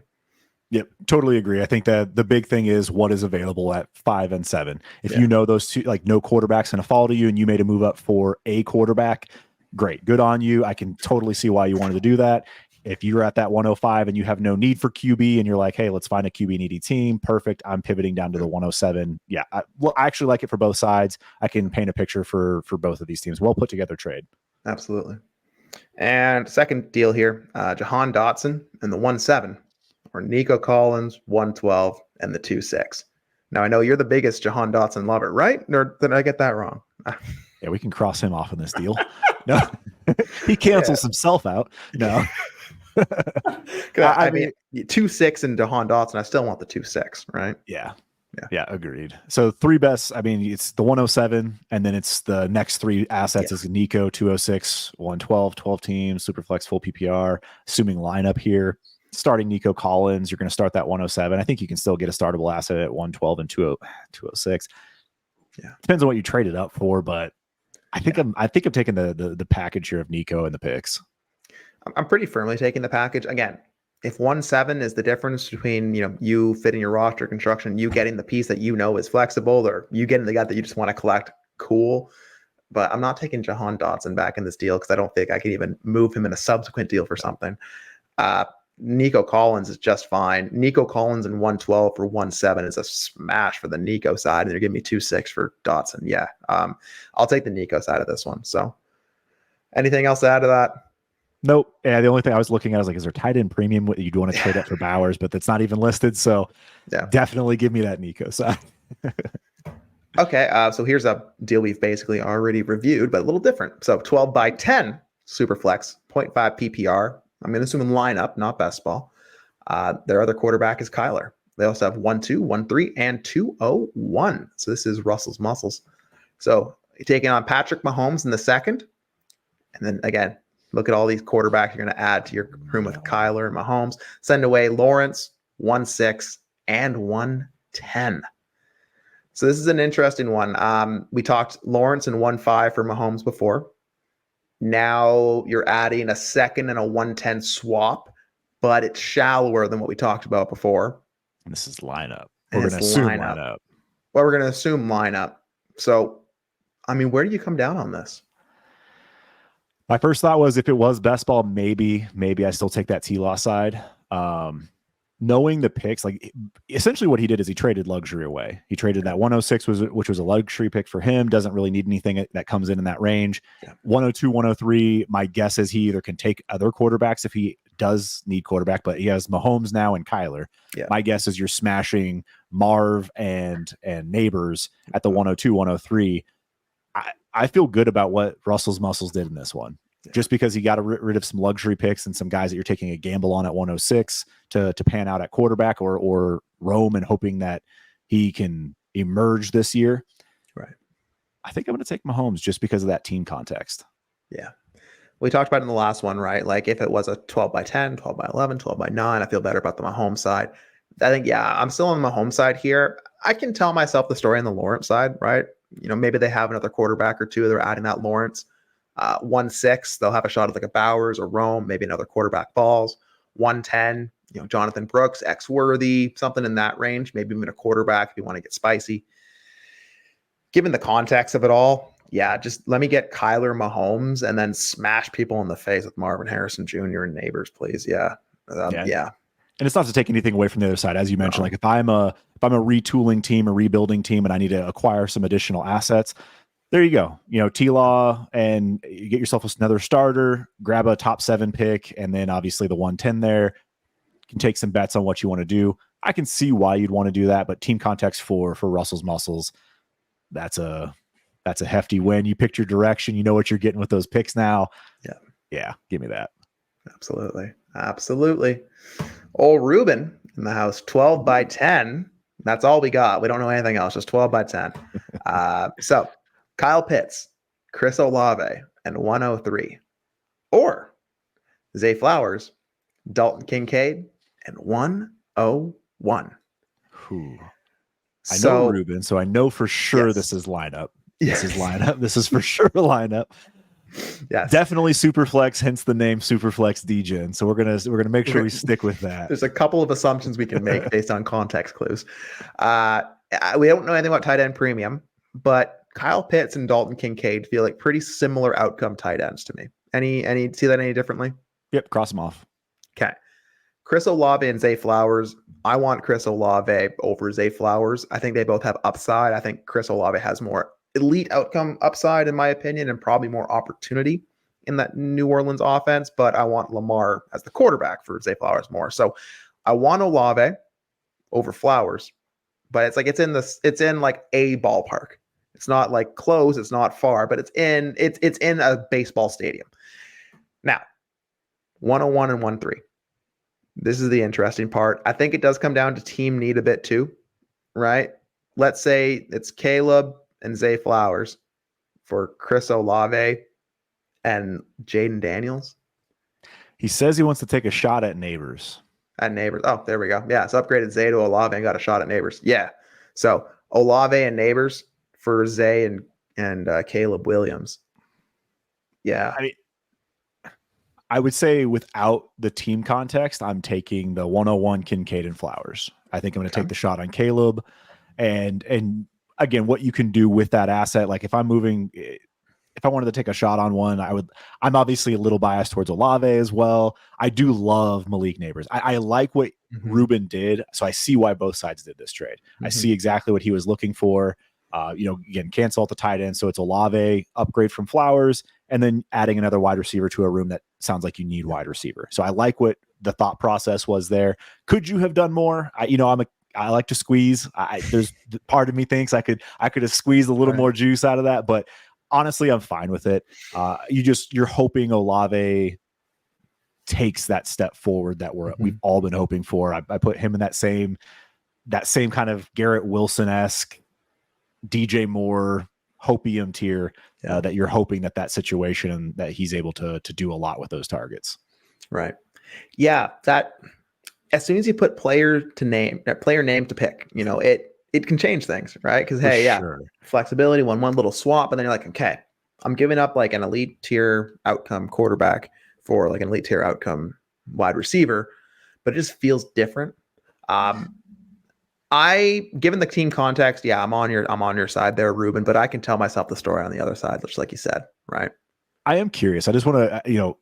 Yep, totally agree. I think that the big thing is what is available at 5 and 7. If you know those two, like no quarterback's going to fall to you and you made a move up for a quarterback, great, good on you. I can totally see why you wanted to do that. If you're at that 105 and you have no need for QB and you're like, hey, let's find a QB needy team, perfect. I'm pivoting down to the 107. Yeah, I actually like it for both sides. I can paint a picture for both of these teams. Well put together trade. Absolutely. And second deal here, Jahan Dotson and the 1-7, or Nico Collins 1-12 and the 2-6. Now I know you're the biggest Jahan Dotson lover, right? Or did I get that wrong? Yeah, we can cross him off in this deal. No, he cancels himself out. No. I mean 2-6 and Jahan Dotson, I still want the 2-6, right? Yeah, agreed. So 3 best. I mean, it's the 107, and then it's the next 3 assets is Nico 206, 112, 12 teams, Superflex full PPR, assuming lineup here. Starting Nico Collins, you're going to start that 107. I think you can still get a startable asset at 112 and 206. Yeah, depends on what you traded up for, but I think I'm taking the package here of Nico and the picks. I'm pretty firmly taking the package. Again, if 1-7 is the difference between you fitting your roster construction, you getting the piece that is flexible, or you getting the guy that you just want to collect, cool. But I'm not taking Jahan Dotson back in this deal because I don't think I can even move him in a subsequent deal for something. Nico Collins is just fine. Nico Collins in 112 for 1-7 is a smash for the Nico side, and they're giving me 2-6 for Dotson. Yeah, I'll take the Nico side of this one. So, anything else to add to that? Nope. Yeah, the only thing I was looking at was like, is there tight end premium? What you'd want to trade up for Bowers, but that's not even listed. So, definitely give me that Nico side. Okay, so here's a deal we've basically already reviewed, but a little different. So 12 by 10 Superflex, 0.5 PPR. I'm going to assume in lineup, not best ball. Their other quarterback is Kyler. They also have 1-2, 1-3, and 2-0-1. So this is Russell's muscles. So you're taking on Patrick Mahomes in the second. And then again, look at all these quarterbacks you're going to add to your room with Kyler and Mahomes. Send away Lawrence, 1-6, and 1-10. So this is an interesting one. We talked Lawrence and 1-5 for Mahomes before. Now you're adding a 2nd and a 1-10 swap, but it's shallower than what we talked about before. And this is lineup. We're going to assume lineup. Well, we're going to assume lineup. So, I mean, where do you come down on this? My first thought was if it was best ball, maybe I still take that T-Law side. Knowing the picks, like essentially what he did is he traded luxury away. He traded that 106, which was a luxury pick for him. Doesn't really need anything that comes in that range. 102, 103. My guess is he either can take other quarterbacks if he does need quarterback, but he has Mahomes now and Kyler. My guess is you're smashing Marv and Neighbors at the 102, 103. I feel good about what Russell's muscles did in this one. Just because he got rid of some luxury picks and some guys that you're taking a gamble on at 106 to pan out at quarterback or roam and hoping that he can emerge this year. Right. I think I'm going to take Mahomes just because of that team context. Yeah. We talked about it in the last one, right? Like if it was a 12 by 10, 12 by 11, 12 by 9, I feel better about the Mahomes side. I think, I'm still on the Mahomes side here. I can tell myself the story on the Lawrence side, right? Maybe they have another quarterback or two. They're adding that Lawrence. 1-6, they'll have a shot at like a Bowers or Rome, maybe another quarterback falls. 1-10, Jonathan Brooks, X-worthy, something in that range, maybe even a quarterback if you want to get spicy. Given the context of it all, just let me get Kyler Mahomes and then smash people in the face with Marvin Harrison Jr. and Neighbors, please. And it's not to take anything away from the other side, as you mentioned. Like if I'm a retooling team, a rebuilding team, and I need to acquire some additional assets, there you go. T-Law, and you get yourself another starter, grab a top 7 pick, and then obviously the 110 there. You can take some bets on what you want to do. I can see why you'd want to do that, but team context for Russell's muscles, that's a hefty win. You picked your direction. You know what you're getting with those picks now. Yeah, give me that. Absolutely. Old Ruben in the house, 12 by 10. That's all we got. We don't know anything else, just 12 by 10. So Kyle Pitts, Chris Olave, and 103. Or Zay Flowers, Dalton Kincaid, and 101. I know Ruben, so I know for sure this is lineup. This is lineup. This is for sure lineup. Yes. Definitely Superflex, hence the name Superflex DGen. So we're gonna make sure we stick with that. There's a couple of assumptions we can make based on context clues. We don't know anything about tight end premium, but Kyle Pitts and Dalton Kincaid feel like pretty similar outcome tight ends to me. Any see that any differently? Yep, cross them off. Okay. Chris Olave and Zay Flowers. I want Chris Olave over Zay Flowers. I think they both have upside. I think Chris Olave has more elite outcome upside, in my opinion, and probably more opportunity in that New Orleans offense. But I want Lamar as the quarterback for Zay Flowers more. So I want Olave over Flowers, but it's in like a ballpark. It's not like close, it's not far, but it's in a baseball stadium. Now, 101 and 1-3. This is the interesting part. I think it does come down to team need a bit too, right? Let's say it's Caleb and Zay Flowers for Chris Olave and Jaden Daniels. He says he wants to take a shot at Neighbors. At Neighbors. Oh, there we go. Yeah, it's upgraded Zay to Olave and got a shot at Neighbors. Yeah. So Olave and Neighbors for Zay and Caleb Williams. Yeah. I would say without the team context, I'm taking the 101 Kincaid and Flowers. I think I'm going to take the shot on Caleb. And again, what you can do with that asset, like if I wanted to take a shot on one, I'm obviously a little biased towards Olave as well. I do love Malik Neighbors. I like what Ruben did. So I see why both sides did this trade. I see exactly what he was looking for. Again, cancel out the tight end. So it's Olave, upgrade from Flowers, and then adding another wide receiver to a room that sounds like you need wide receiver. So I like what the thought process was there. Could you have done more? I like to squeeze. There's part of me thinks I could have squeezed a little more juice out of that, but honestly, I'm fine with it. You're hoping Olave takes that step forward that we've all been hoping for. I put him in that same kind of Garrett Wilson-esque, DJ Moore hopium tier that you're hoping that situation that he's able to do a lot with those targets. Right. Yeah. That as soon as you put player name to pick, it can change things, right? Because flexibility, one little swap, and then you're like, okay, I'm giving up like an elite tier outcome quarterback for like an elite tier outcome wide receiver, but it just feels different. Given the team context, I'm on your side there, Ruben, but I can tell myself the story on the other side, just like you said, right? I am curious. I just want to,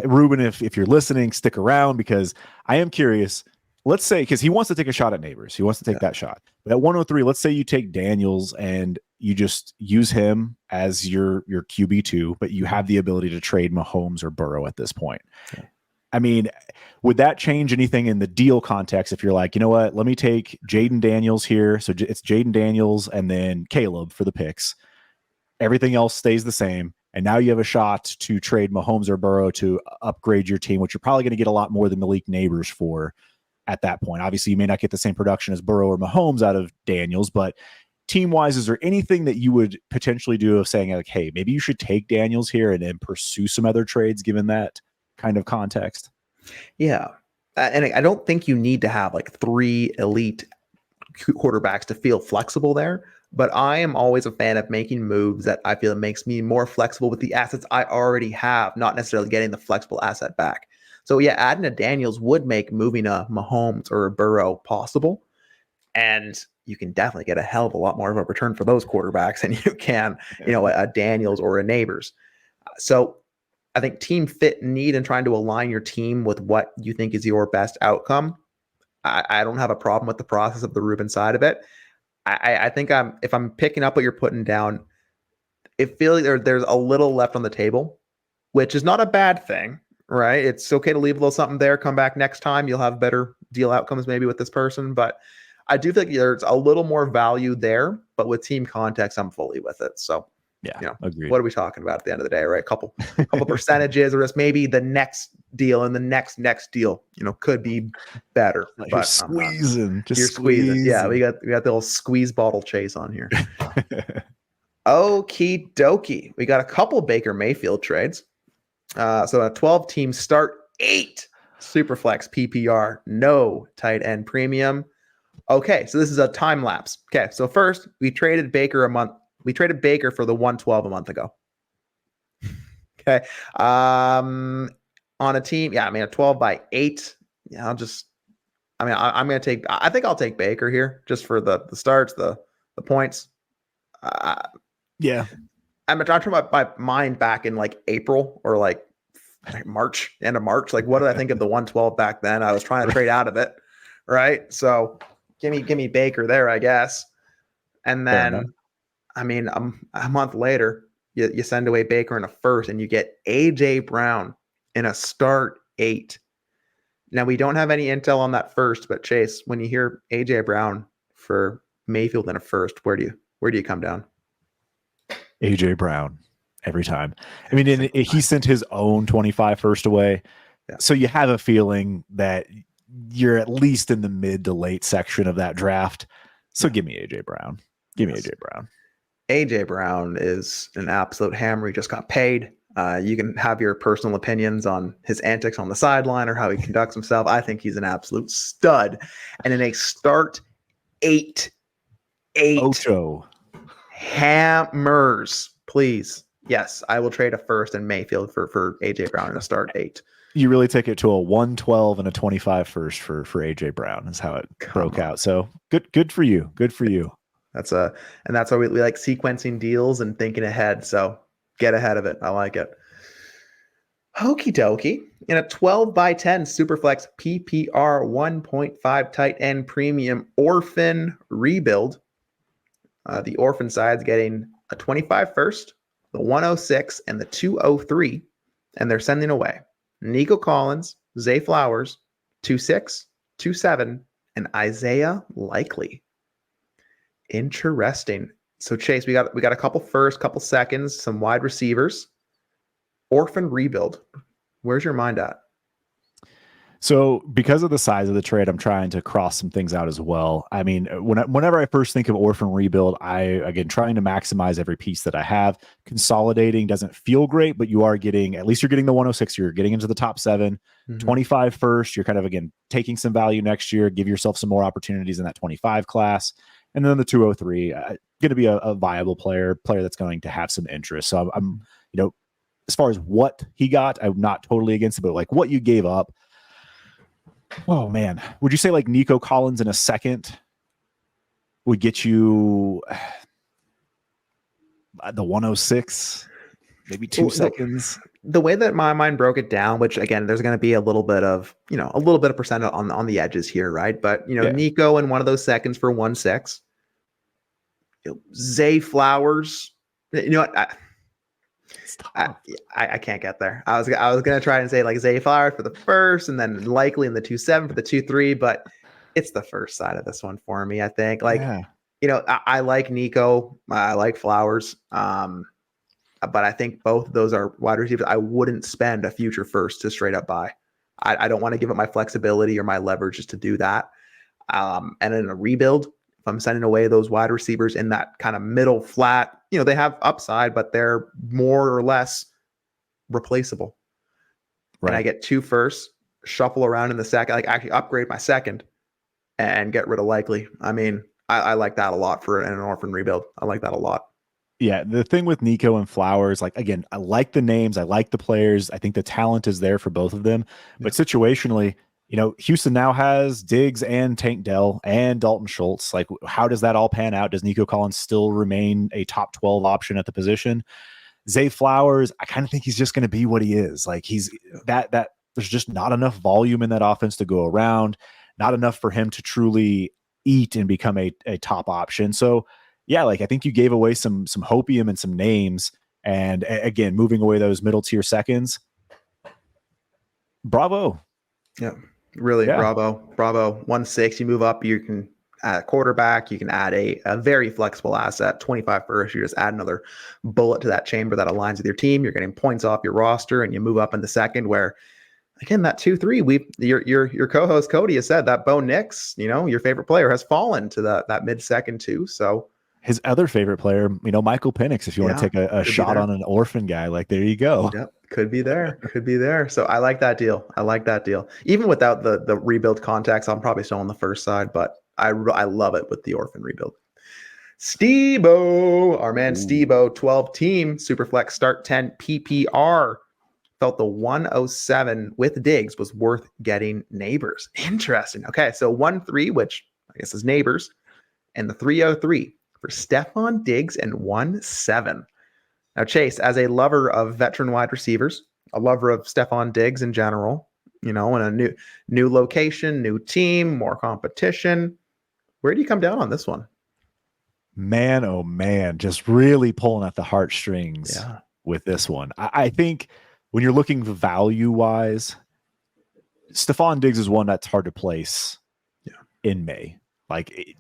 Ruben, if you're listening, stick around because I am curious. Let's say, because he wants to take a shot at Neighbors. He wants to take that shot. But at 103, let's say you take Daniels and you just use him as your QB2, but you have the ability to trade Mahomes or Burrow at this point. Yeah. I mean, would that change anything in the deal context if you're like, you know what, let me take Jaden Daniels here. So it's Jaden Daniels and then Caleb for the picks. Everything else stays the same. And now you have a shot to trade Mahomes or Burrow to upgrade your team, which you're probably going to get a lot more than Malik Neighbors for at that point. Obviously, you may not get the same production as Burrow or Mahomes out of Daniels, but team-wise, is there anything that you would potentially do of saying, like, hey, maybe you should take Daniels here and then pursue some other trades given that kind of context? Yeah. And I don't think you need to have like 3 elite quarterbacks to feel flexible there. But I am always a fan of making moves that I feel makes me more flexible with the assets I already have, not necessarily getting the flexible asset back. So yeah, adding a Daniels would make moving a Mahomes or a Burrow possible. And you can definitely get a hell of a lot more of a return for those quarterbacks than you can, a Daniels or a Neighbors. So I think team fit need and trying to align your team with what you think is your best outcome I don't have a problem with the process of the Ruben side of it. I think if I'm picking up what you're putting down, it feels like there's a little left on the table, which is not a bad thing, right? It's okay to leave a little something there. Come back next time, you'll have better deal outcomes maybe with this person. But I do think there's a little more value there. But with team context, I'm fully with it. So Yeah, agreed. what are we talking about at the end of the day, right? Couple percentages, or just maybe the next deal and the next deal, could be better. But But squeezing, you're squeezing. Yeah, we got the old squeeze bottle chase on here. Okie dokie. We got a couple Baker Mayfield trades. So a 12-team start, 8 Superflex PPR, no tight end premium. Okay, so this is a time lapse. Okay, so first we traded Baker for the 112 a month ago. Okay. On a team, a 12 by 8. Yeah, I'm gonna take. I think I'll take Baker here just for the starts, the points. Yeah, I'm trying to put my mind back in like April or like March, end of March. Like, what did I think of the 112 back then? I was trying to trade out of it, right? So give me Baker there, I guess. And then, a month later, you send away Baker in a first, and you get AJ Brown in a start 8. Now, we don't have any intel on that first, but Chase, when you hear AJ Brown for Mayfield in a first, where do you come down? AJ Brown every time. I mean, he sent his own 25 first away. Yeah. So you have a feeling that you're at least in the mid to late section of that draft. So give me AJ Brown. Give me AJ Brown. AJ Brown is an absolute hammer. He just got paid. You can have your personal opinions on his antics on the sideline or how he conducts himself. I think he's an absolute stud. And in a start 8 Ocho. Hammers, please. Yes, I will trade a first in Mayfield for AJ Brown in a start 8. You really take it to a 112 and a 25 first for AJ Brown is how it broke out. So good for you. Good for you. And that's why we like sequencing deals and thinking ahead. So get ahead of it. I like it. Okie dokie. In a 12 by 10 Superflex PPR 1.5 tight end premium orphan rebuild. The orphan side's getting a 25 first, the 106, and the 203. And they're sending away Nico Collins, Zay Flowers, 2-6, 2-7, and Isaiah Likely. Interesting. So Chase, we got a couple first, couple seconds, some wide receivers. Orphan rebuild. Where's your mind at? So because of the size of the trade, I'm trying to cross some things out as well. I mean, whenever I first think of orphan rebuild, again, trying to maximize every piece that I have. Consolidating doesn't feel great, but at least you're getting the 106. You're getting into the top 7, 25 first. You're kind of, again, taking some value next year, give yourself some more opportunities in that 25 class. And then the 203, going to be a viable player that's going to have some interest. So I'm as far as what he got, I'm not totally against it, but like what you gave up. Oh man, would you say like Nico Collins in a second would get you the 106, maybe 2 seconds? The way that my mind broke it down, which again, there's going to be a little bit of percent on the edges here, right? But Nico in one of those seconds for 1-6. Zay Flowers, I can't get there. I was gonna try and say like Zay Flowers for the first, and then Likely in the 2-7 for the 2-3, but it's the first side of this one for me. I think I like Nico, I like Flowers, but I think both of those are wide receivers I wouldn't spend a future first to straight up buy. I don't want to give up my flexibility or my leverage just to do that. And in a rebuild, if I'm sending away those wide receivers in that kind of middle flat, they have upside, but they're more or less replaceable. Right. And I get 2 firsts, shuffle around in the second, like actually upgrade my second and get rid of Likely. I mean, I like that a lot for an orphan rebuild. I like that a lot. Yeah, the thing with Nico and Flowers, like, again, I like the names. I like the players. I think the talent is there for both of them. But situationally, Houston now has Diggs and Tank Dell and Dalton Schultz. Like, how does that all pan out? Does Nico Collins still remain a top 12 option at the position? Zay Flowers, I kind of think he's just going to be what he is. Like, he's that there's just not enough volume in that offense to go around. not enough for him to truly eat and become a top option. So yeah, like I think you gave away some hopium and some names, and again, moving away those middle tier seconds. Bravo. Yeah, really, Yeah. bravo. 1-6, you move up, you can add a quarterback, you can add a very flexible asset, 25 first, you just add another bullet to that chamber that aligns with your team. You're getting points off your roster, and you move up in the second where, again, that 2-3, your co-host Cody has said that Bo Nix, your favorite player, has fallen to that mid-second too. So his other favorite player, Michael Penix, if you want to take a shot on an orphan guy, like there you go. Yep. Could be there. So I like that deal. Even without the rebuild context, I'm probably still on the first side, but I love it with the orphan rebuild. Stebo, our man Stebo, 12 team, Superflex start 10 PPR. Felt the 107 with Diggs was worth getting Neighbors. Interesting. Okay, so 1-3, which I guess is Neighbors, and the 303 for Stephon Diggs and 1-7. Now, Chase, as a lover of veteran wide receivers, a lover of Stephon Diggs in general, in a new location, new team, more competition, where do you come down on this one? Man, oh man, just really pulling at the heartstrings with this one. I think when you're looking value-wise, Stephon Diggs is one that's hard to place in May. Like,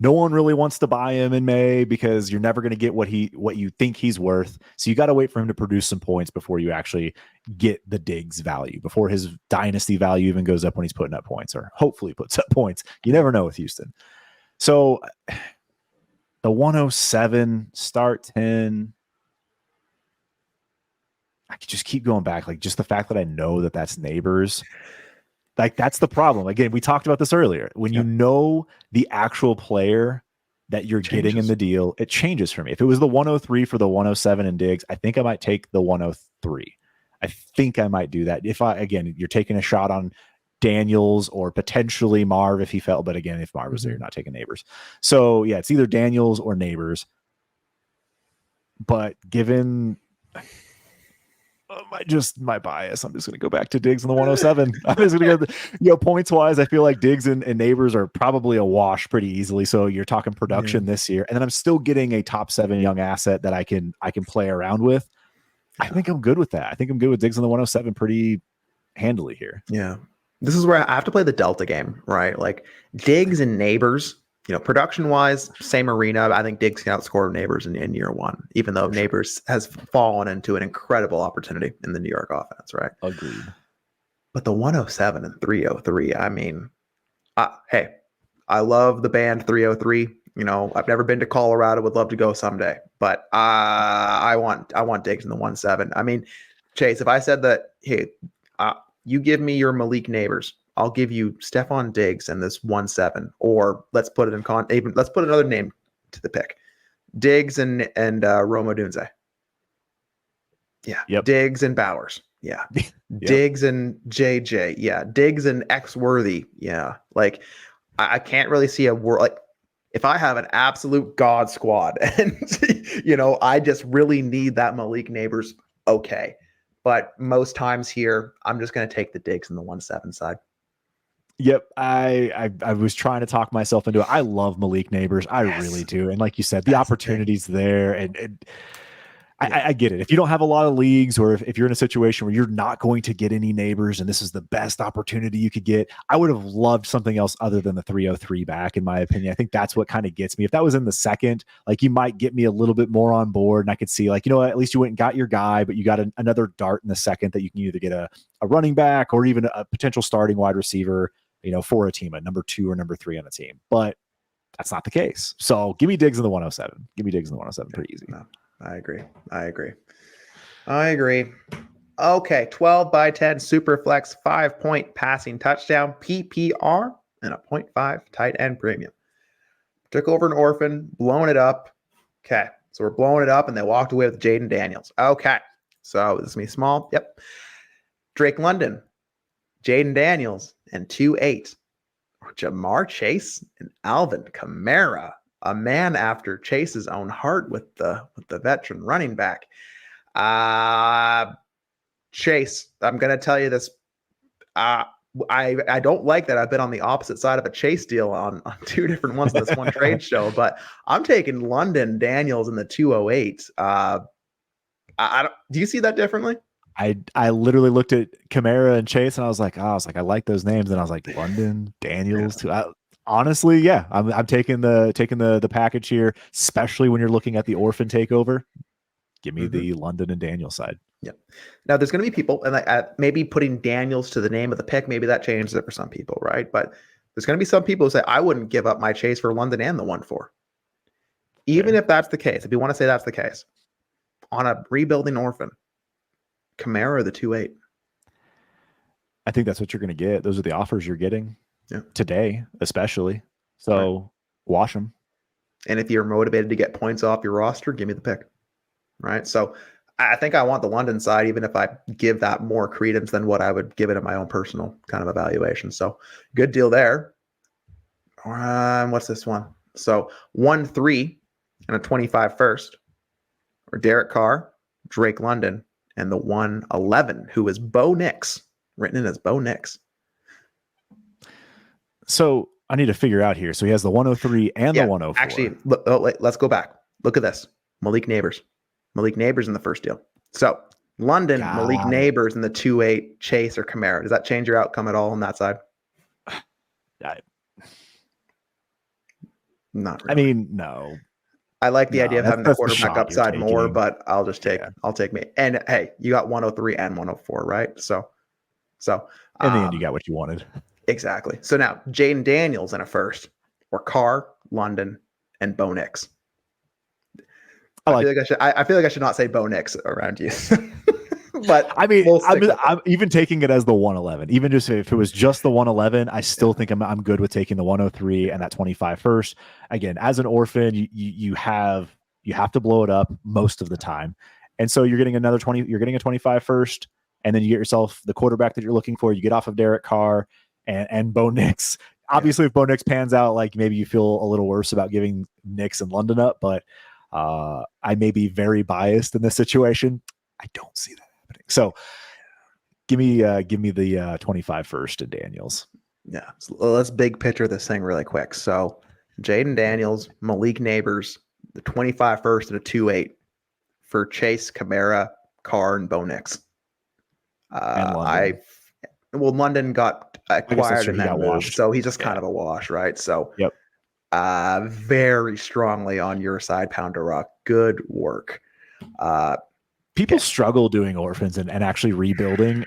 no one really wants to buy him in May because you're never going to get what you think he's worth. So you got to wait for him to produce some points before you actually get the Diggs value, before his dynasty value even goes up when he's putting up points, or hopefully puts up points. You never know with Houston. So the 107 start 10, I could just keep going back. Like, just the fact that I know that that's Neighbors, like that's the problem. Again, we talked about this earlier. When you know the actual player that you're getting in the deal, it changes for me. If it was the 103 for the 107 and Diggs, I think I might take the 103. I think I might do that. Again, you're taking a shot on Daniels or potentially Marv if he fell. But again, if Marv was there, you're not taking Neighbors. So yeah, it's either Daniels or Neighbors. But given my bias, I'm just going to go back to Diggs in the 107. I'm just going to go, points wise, I feel like Diggs and Neighbors are probably a wash pretty easily. So you're talking production this year, and then I'm still getting a top 7 young asset that I can play around with. I think I'm good with that. I think I'm good with Diggs in the 107 pretty handily here. Yeah. This is where I have to play the Delta game, right? Like Diggs and Neighbors, production wise, same arena. I think Diggs can outscore Neighbors in year one, even though Neighbors has fallen into an incredible opportunity in the New York offense, right? Agreed. But the 107 and 303, I mean, hey, I love the band 303. I've never been to Colorado, would love to go someday, but I want Diggs in the 1-7. I mean, Chase, if I said that, hey, you give me your Malik Neighbors, I'll give you Stephon Diggs and this 1-7, or let's put it let's put another name to the pick, Diggs and Rome Odunze. Yeah. Yep. Diggs and Bowers. Yeah. Yep. Diggs and JJ. Yeah. Diggs and X Worthy. Yeah. Like I can't really see a world like if I have an absolute God squad and I just really need that Malik Neighbors. Okay. But most times here, I'm just going to take the Diggs in the 1-7 side. Yep. I was trying to talk myself into it. I love Malik Neighbors. I really do. And like you said, the opportunity's there. And I get it. If you don't have a lot of leagues, or if you're in a situation where you're not going to get any Neighbors and this is the best opportunity you could get, I would have loved something else other than the 303 back, in my opinion. I think that's what kind of gets me. If that was in the second, like you might get me a little bit more on board, and I could see like, at least you went and got your guy, but you got another dart in the second that you can either get a running back or even a potential starting wide receiver, for a team, a number 2 or number 3 on a team. But that's not the case. So give me Diggs in the 107. Give me Diggs in the 107. Pretty easy. No, I agree. Okay, 12 by 10 super flex, 5-point passing touchdown, PPR, and a 0.5 tight end premium. Took over an orphan, blowing it up. Okay, so we're blowing it up, and they walked away with Jaden Daniels. Okay, so this is me small. Yep. Drake London, Jaden Daniels, and 2-8. Jamar Chase and Alvin Kamara, a man after Chase's own heart with the veteran running back. Chase, I'm going to tell you this. I don't like that I've been on the opposite side of a Chase deal on two different ones in this one trade show, but I'm taking London Daniels in the 208. I don't, do you see that differently? I literally looked at Kamara and Chase and I was like, I like those names. And I was like, London, Daniels too. Honestly, yeah, I'm taking the package here, especially when you're looking at the orphan takeover. Give me the London and Daniels side. Yeah. Now there's going to be people, and maybe putting Daniels to the name of the pick, maybe that changes it for some people, right? But there's going to be some people who say, I wouldn't give up my Chase for London and the 1-4. Even if that's the case, if you want to say that's the case, on a rebuilding orphan, Kamara the 2-8. I think that's what you're going to get. Those are the offers you're getting today, especially. So wash them. And if you're motivated to get points off your roster, give me the pick. Right. So I think I want the London side, even if I give that more credence than what I would give it in my own personal kind of evaluation. So good deal there. What's this one? So 1-3 and a 25 first, or Derek Carr, Drake London, and the 1-11, who is Bo Nix, written in as Bo Nix. So I need to figure out here. So he has the 103 and the 104. Actually, let's go back. Look at this. Malik Neighbors in the first deal. So London, Malik Neighbors in the 2-8, Chase or Kamara. Does that change your outcome at all on that side? Not really. I mean, no. I like the idea of having the quarterback upside more, but I'll take me. And hey, you got 103 and 104, right? So in the end, you got what you wanted. Exactly. So now Jaden Daniels in a first, or Carr, London, and Bo Nix. I feel like I should not say Bo Nix around you. But I mean, I'm even taking it as the 111. Even just if it was just the 111, I still think I'm good with taking the 103 and that 25 first. Again, as an orphan, you have to blow it up most of the time, and so you're getting another 20. You're getting a 25 first, and then you get yourself the quarterback that you're looking for. You get off of Derek Carr and Bo Nix. Obviously, if Bo Nix pans out, like maybe you feel a little worse about giving Nix and London up, but I may be very biased in this situation. I don't see that happening. So give me the 25 first and Daniels. Yeah. So let's big picture this thing really quick. So Jaden Daniels, Malik Neighbors, the 25 first and a 2-8 for Chase, Kamara, Carr, and Bo Nix. London got acquired and then moved, so he's just kind of a wash, right? So very strongly on your side, Pounder Rock. Good work. People struggle doing orphans and actually rebuilding.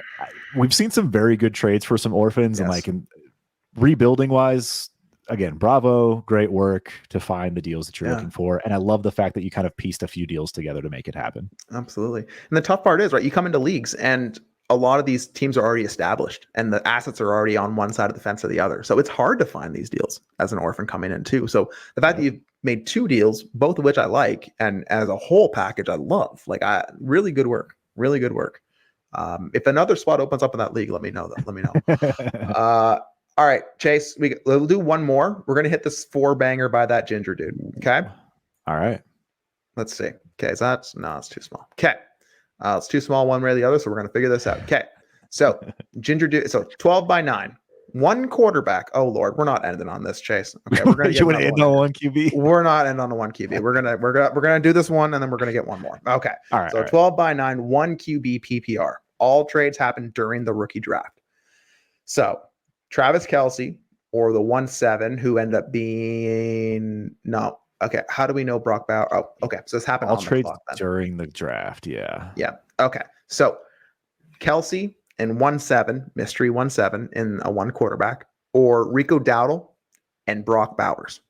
We've seen some very good trades for some orphans, and like in rebuilding wise, again, bravo, great work to find the deals that you're looking for. And I love the fact that you kind of pieced a few deals together to make it happen. Absolutely. And the tough part is, right, you come into leagues and a lot of these teams are already established and the assets are already on one side of the fence or the other. So it's hard to find these deals as an orphan coming in too. So the fact that you've made two deals, both of which I like, and as a whole package, I love. Really good work. Really good work. If another spot opens up in that league, let me know. All right, Chase, we'll do one more. We're going to hit this 4-banger by that ginger dude. Okay. All right. Let's see. Okay. It's too small. Okay. It's too small one way or the other, so we're going to figure this out. Okay. So ginger dude. So 12 by 9, one quarterback. Oh Lord, we're not ending on this, Chase. Okay. We're going to end on one QB. We're not ending on the one QB. We're gonna do this one, and then we're gonna get one more. Okay. All right. So 12 by 9, one QB PPR. All trades happen during the rookie draft. So Travis Kelce or the 1-7, who ended up being Okay, how do we know Brock Bowers? Oh, okay. So this happened all on trades the clock, during the draft. Yeah. Yeah. Okay. So Kelce and 1-7, mystery 1-7 in a one quarterback, or Rico Dowdle and Brock Bowers.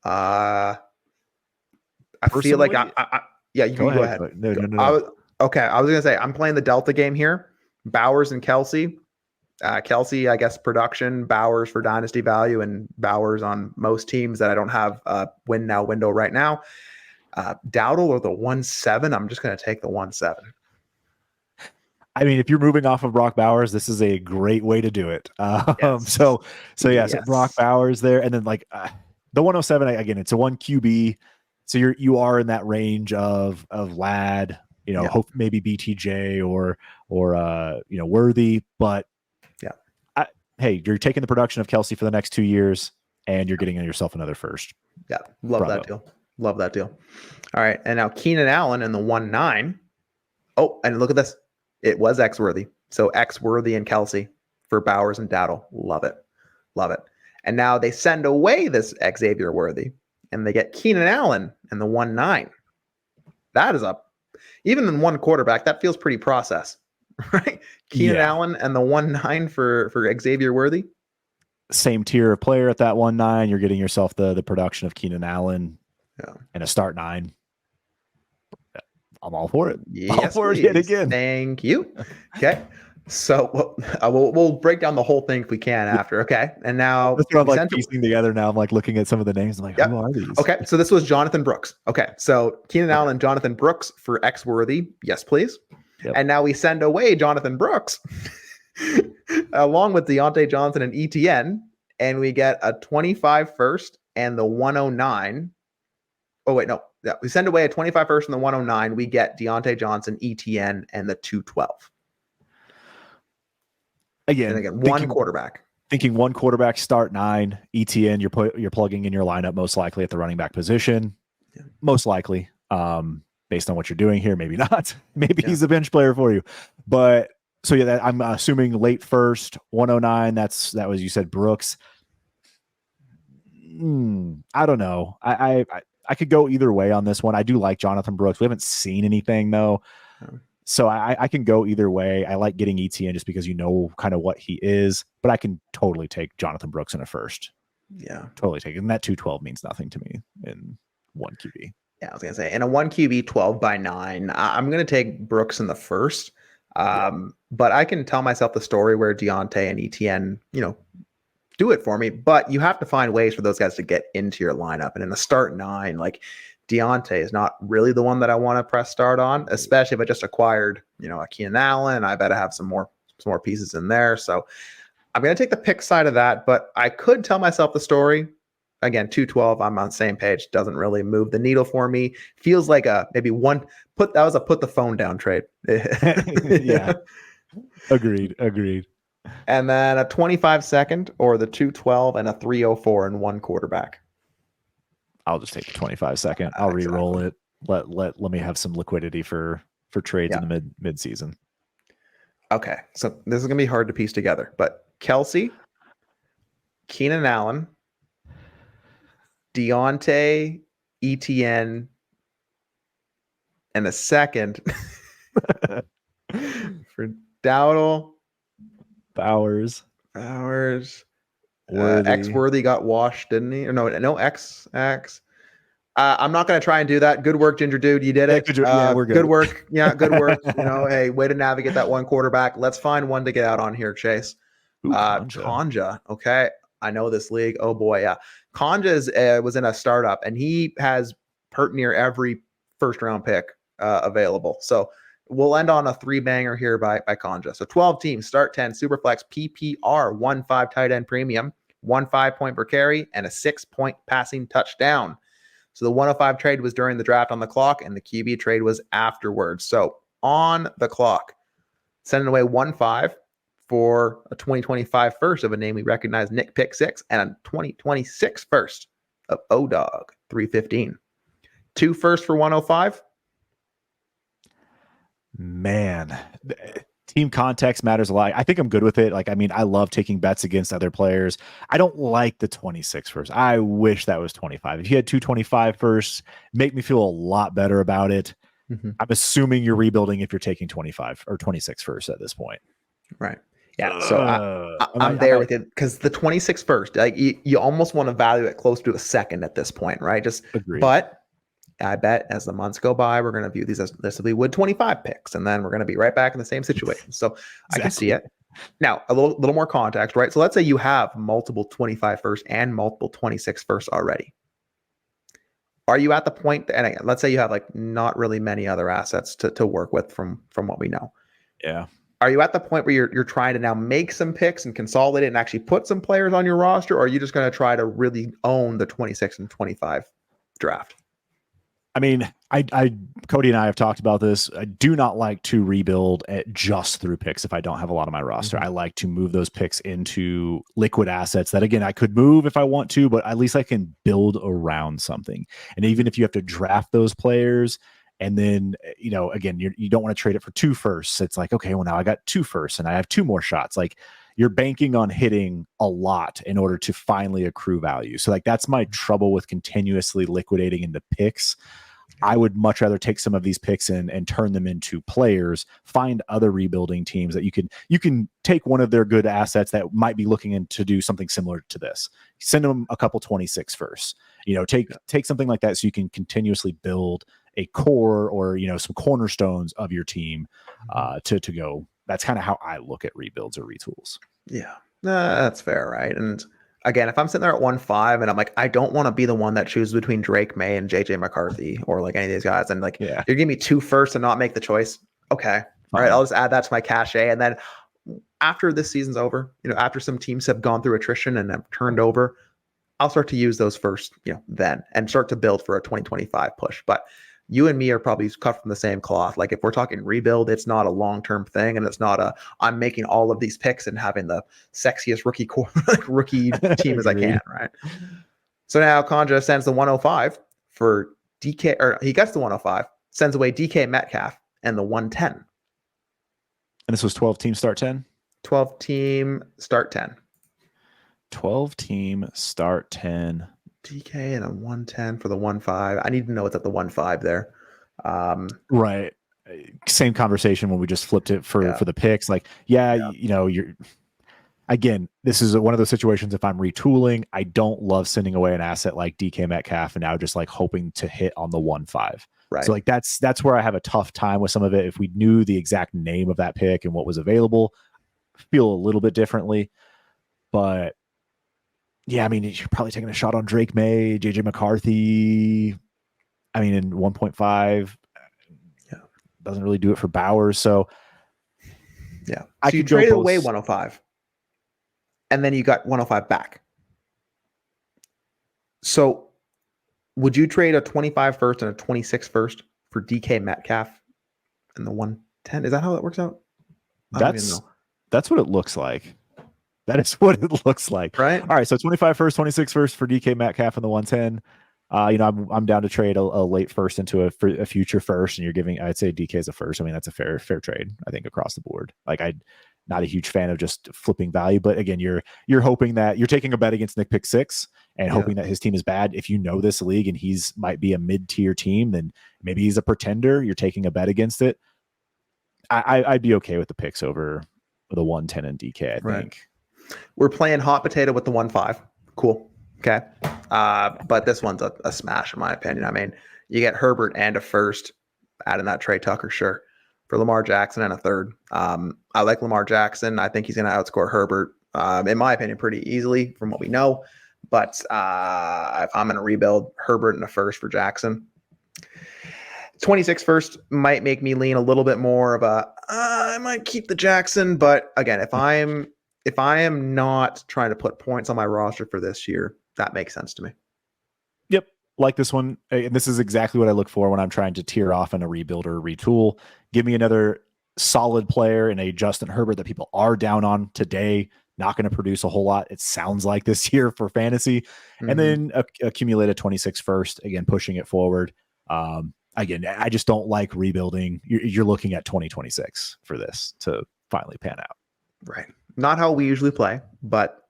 I feel like you go ahead. No. I was gonna say I'm playing the Delta game here. Bowers and Kelce. Kelce, I guess, production, Bowers for dynasty value, and Bowers on most teams that I don't have win now window right now. Dowdle or the 1-7, I'm just going to take the 1-7. I mean, if you're moving off of Brock Bowers, this is a great way to do it. So Brock Bowers there, and then the 107 again, it's a 1 QB, so you are in that range of Lad, hope maybe BTJ or Worthy, but. Yeah, hey, you're taking the production of Kelsey for the next 2 years, and you're getting yourself another first. Yeah, love Bravo. that deal. Love that deal. All right, and now Keenan Allen in the 1-9. Oh, and look at this. It was X-worthy. So X-worthy and Kelsey for Bowers and Dowdle. Love it. Love it. And now they send away this Xavier Worthy, and they get Keenan Allen in the 1-9. That is up. Even in one quarterback, that feels pretty process, right? Keenan Allen and the 1-9 for Xavier Worthy. Same tier of player at that 1-9. You're getting yourself the production of Keenan Allen and a start 9. I'm all for it. Yes, all for it yet again. Thank you. Okay. So we'll break down the whole thing if we can after. Okay. And now I'm like piecing together now. I'm like looking at some of the names. I'm like, who are these? Okay. So this was Jonathan Brooks. Okay. So Keenan Allen and Jonathan Brooks for X-worthy. Yes, please. Yep. And now we send away Jonathan Brooks along with Deontay Johnson and ETN, and we get a 25 first and the 109. Oh, wait, no. Yeah, we send away a 25 first and the 109. We get Deontay Johnson, ETN, and the 212. Again, one quarterback. Thinking one quarterback, start 9. ETN, you're plugging in your lineup most likely at the running back position. Yeah. Most likely. Based on what you're doing here, maybe not. Maybe he's a bench player for you. But so yeah, I'm assuming late first, 109. That was, you said, Brooks. I don't know. I could go either way on this one. I do like Jonathan Brooks. We haven't seen anything though. So I can go either way. I like getting ETN just because you know kind of what he is, but I can totally take Jonathan Brooks in a first. Yeah. Totally take it. And that 212 means nothing to me in 1 QB. Yeah, I was going to say, in a 1 QB 12-9, I'm going to take Brooks in the first. But I can tell myself the story where Deontay and ETN, do it for me. But you have to find ways for those guys to get into your lineup. And in the start 9, like Deontay is not really the one that I want to press start on, especially if I just acquired, a Keenan Allen. I better have some more pieces in there. So I'm going to take the pick side of that. But I could tell myself the story. Again, 212, I'm on the same page. Doesn't really move the needle for me. Feels like maybe put the phone down trade. Yeah. Agreed. And then a 25 second or the 212 and a 304 in one quarterback. I'll just take the 25 second. I'll re-roll it. Let me have some liquidity for trades in the mid season. Okay. So this is gonna be hard to piece together, but Kelsey, Keenan Allen, Deontay, ETN, and a second for Dowdle, Bowers. X-worthy got washed, didn't he? Or no, X. I'm not going to try and do that. Good work, Ginger Dude. You did it. We're good. Good work. Yeah, good work. Hey, way to navigate that one quarterback. Let's find one to get out on here, Chase. Conja. Okay. I know this league. Oh boy, yeah. Conja was in a startup, and he has pert near every first round pick available. So we'll end on a 3-banger here by Conja. So 12 teams, start 10, Superflex, PPR, 1.5 tight end premium, 1.5 point per carry, and a 6-point passing touchdown. So the 105 trade was during the draft on the clock, and the QB trade was afterwards. So on the clock, sending away 1.5 for a 2025 first of a name we recognize, Nick Pick 6, and a 2026 first of O-Dog 315. 2 firsts for 105. Man, team context matters a lot. I think I'm good with it. I love taking bets against other players. I don't like the 26 first. I wish that was 25. If you had 225 first, make me feel a lot better about it. Mm-hmm. I'm assuming you're rebuilding if you're taking 25 or 26 first at this point. Right. Yeah. So I'm there with it because the 26 first, you almost want to value it close to a second at this point, right? Agreed. But I bet as the months go by, we're going to view these as we would 25 picks, and then we're going to be right back in the same situation. So exactly. I can see it. Now, a little more context, right? So let's say you have multiple 25 first and multiple 26 first already. Are you at the point, and again, let's say you have not really many other assets to work with from what we know. Yeah. Are you at the point where you're trying to now make some picks and consolidate it and actually put some players on your roster, or are you just going to try to really own the 26 and 25 draft? I mean, Cody and I have talked about this. I do not like to rebuild just through picks if I don't have a lot on my roster. I like to move those picks into liquid assets that, again, I could move if I want to, but at least I can build around something. And even if you have to draft those players, and then, again, you don't want to trade it for 2 firsts. It's like, okay, well, now I got 2 firsts and I have 2 more shots. Like, you're banking on hitting a lot in order to finally accrue value. So like, that's my trouble with continuously liquidating into picks. I would much rather take some of these picks and turn them into players, find other rebuilding teams that you can take one of their good assets that might be looking to do something similar to this. Send them a couple 26 firsts, take something like that so you can continuously build a core or, some cornerstones of your team to go. That's kind of how I look at rebuilds or retools. Yeah, that's fair. Right. And again, if I'm sitting there at 1-5 and I'm like, I don't want to be the one that chooses between Drake May and JJ McCarthy or like any of these guys. And like, you're giving me 2 firsts and not make the choice. Okay. All right. I'll just add that to my cachet. And then after this season's over, after some teams have gone through attrition and have turned over, I'll start to use those first, then and start to build for a 2025 push. But you and me are probably cut from the same cloth. Like if we're talking rebuild, it's not a long-term thing. And it's not I'm making all of these picks and having the sexiest rookie team as I can. Right. So now Conja sends the 105 for DK, or he gets the 105, sends away DK Metcalf and the 110. And this was 12 team start 10? 12 team start 10. 12 team start 10. DK and a 110 for the 1-5. I need to know what's at the 1-5 there. Right. Same conversation when we just flipped it for the picks. Like, you're again, this is one of those situations. If I'm retooling, I don't love sending away an asset like DK Metcalf and now just like hoping to hit on the 1-5. Right. So like that's where I have a tough time with some of it. If we knew the exact name of that pick and what was available, feel a little bit differently. But yeah, I mean, you're probably taking a shot on Drake May, JJ McCarthy. I mean, in 1.5, doesn't really do it for Bowers. So, so you traded away 105, and then you got 105 back. So, would you trade a 25 first and a 26 first for DK Metcalf and the 110? Is that how that works out? That's what it looks like. That is what it looks like. Right. All right. So 25 first, 26 first for DK Metcalf and the 110. I'm down to trade a late first into a future first, and you're giving, I'd say DK is a first. I mean, that's a fair trade, I think, across the board. Like, I'm not a huge fan of just flipping value, but again, you're hoping that you're taking a bet against Nick Pick 6 and hoping that his team is bad. If you know this league and he's might be a mid-tier team, then maybe he's a pretender. You're taking a bet against it. I'd be okay with the picks over the 110 and DK, I think. We're playing hot potato with the 1-5. Cool. Okay. But this one's a smash in my opinion. I mean, you get Herbert and a first, adding that Trey Tucker, sure, for Lamar Jackson and a third. I like Lamar Jackson. I think he's going to outscore Herbert, in my opinion, pretty easily from what we know. But if I'm going to rebuild, Herbert and a first for Jackson. 26 first might make me lean a little bit more of I might keep the Jackson. But again, if I am not trying to put points on my roster for this year, that makes sense to me. Yep. Like this one. And this is exactly what I look for when I'm trying to tier off in a rebuild or a retool. Give me another solid player in a Justin Herbert that people are down on today. Not going to produce a whole lot, it sounds like, this year for fantasy. Mm-hmm. And then accumulate a 26 first, again, pushing it forward. Again, I just don't like rebuilding. You're looking at 2026 for this to finally pan out. Right. Not how we usually play, but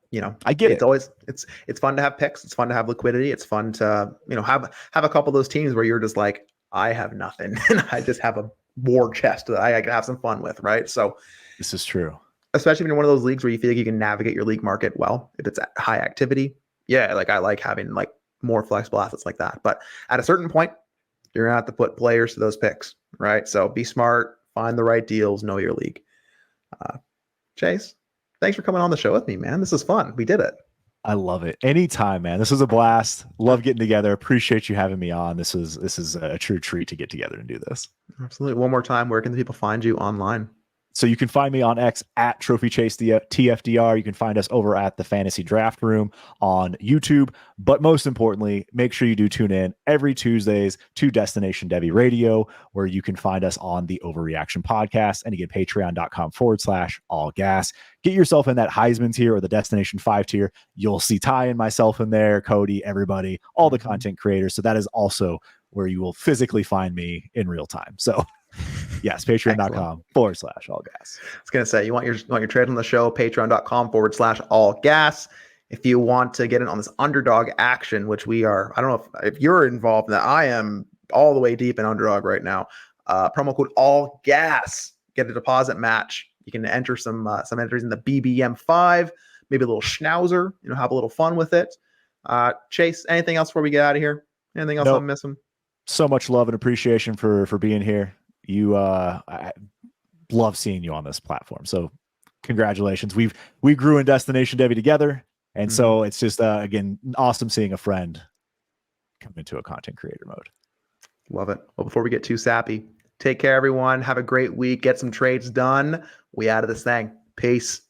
I get it's always it's fun to have picks. It's fun to have liquidity. It's fun to have a couple of those teams where you're just like, I have nothing and I just have a war chest that I can have some fun with. Right. So this is true, especially in one of those leagues where you feel like you can navigate your league market well. If it's high activity, like I like having like more flexible assets like that. But at a certain point, you're gonna have to put players to those picks, right? So be smart, find the right deals, know your league. Chase, thanks for coming on the show with me, man. This is fun. We did it. I love it. Anytime, man. This was a blast. Love getting together. Appreciate you having me on. This is a true treat to get together and do this. Absolutely. One more time, where can the people find you online? So you can find me on X at Trophy Chase TFDR. You can find us over at the Fantasy Draft Room on YouTube. But most importantly, make sure you do tune in every Tuesdays to Destination Devy Radio, where you can find us on the Overreaction Podcast. And again, patreon.com/allgas. Get yourself in that Heisman tier or the Destination 5 tier. You'll see Ty and myself in there, Cody, everybody, all the content creators. So that is also where you will physically find me in real time. So yes, patreon.com/allgas. I was going to say, you want your trade on the show, patreon.com/allgas. If you want to get in on this underdog action, which we are, I don't know if you're involved in that. I am all the way deep in underdog right now. Promo code allgas, get a deposit match. You can enter some entries in the BBM5, maybe a little schnauzer, have a little fun with it. Chase, anything else before we get out of here? Anything else Nope. I'm missing? So much love and appreciation for being here. I love seeing you on this platform. So congratulations. We grew in Destination Devy together. And so it's just, again, awesome seeing a friend come into a content creator mode. Love it. Well, before we get too sappy, take care, everyone. Have a great week. Get some trades done. We out of this thing. Peace.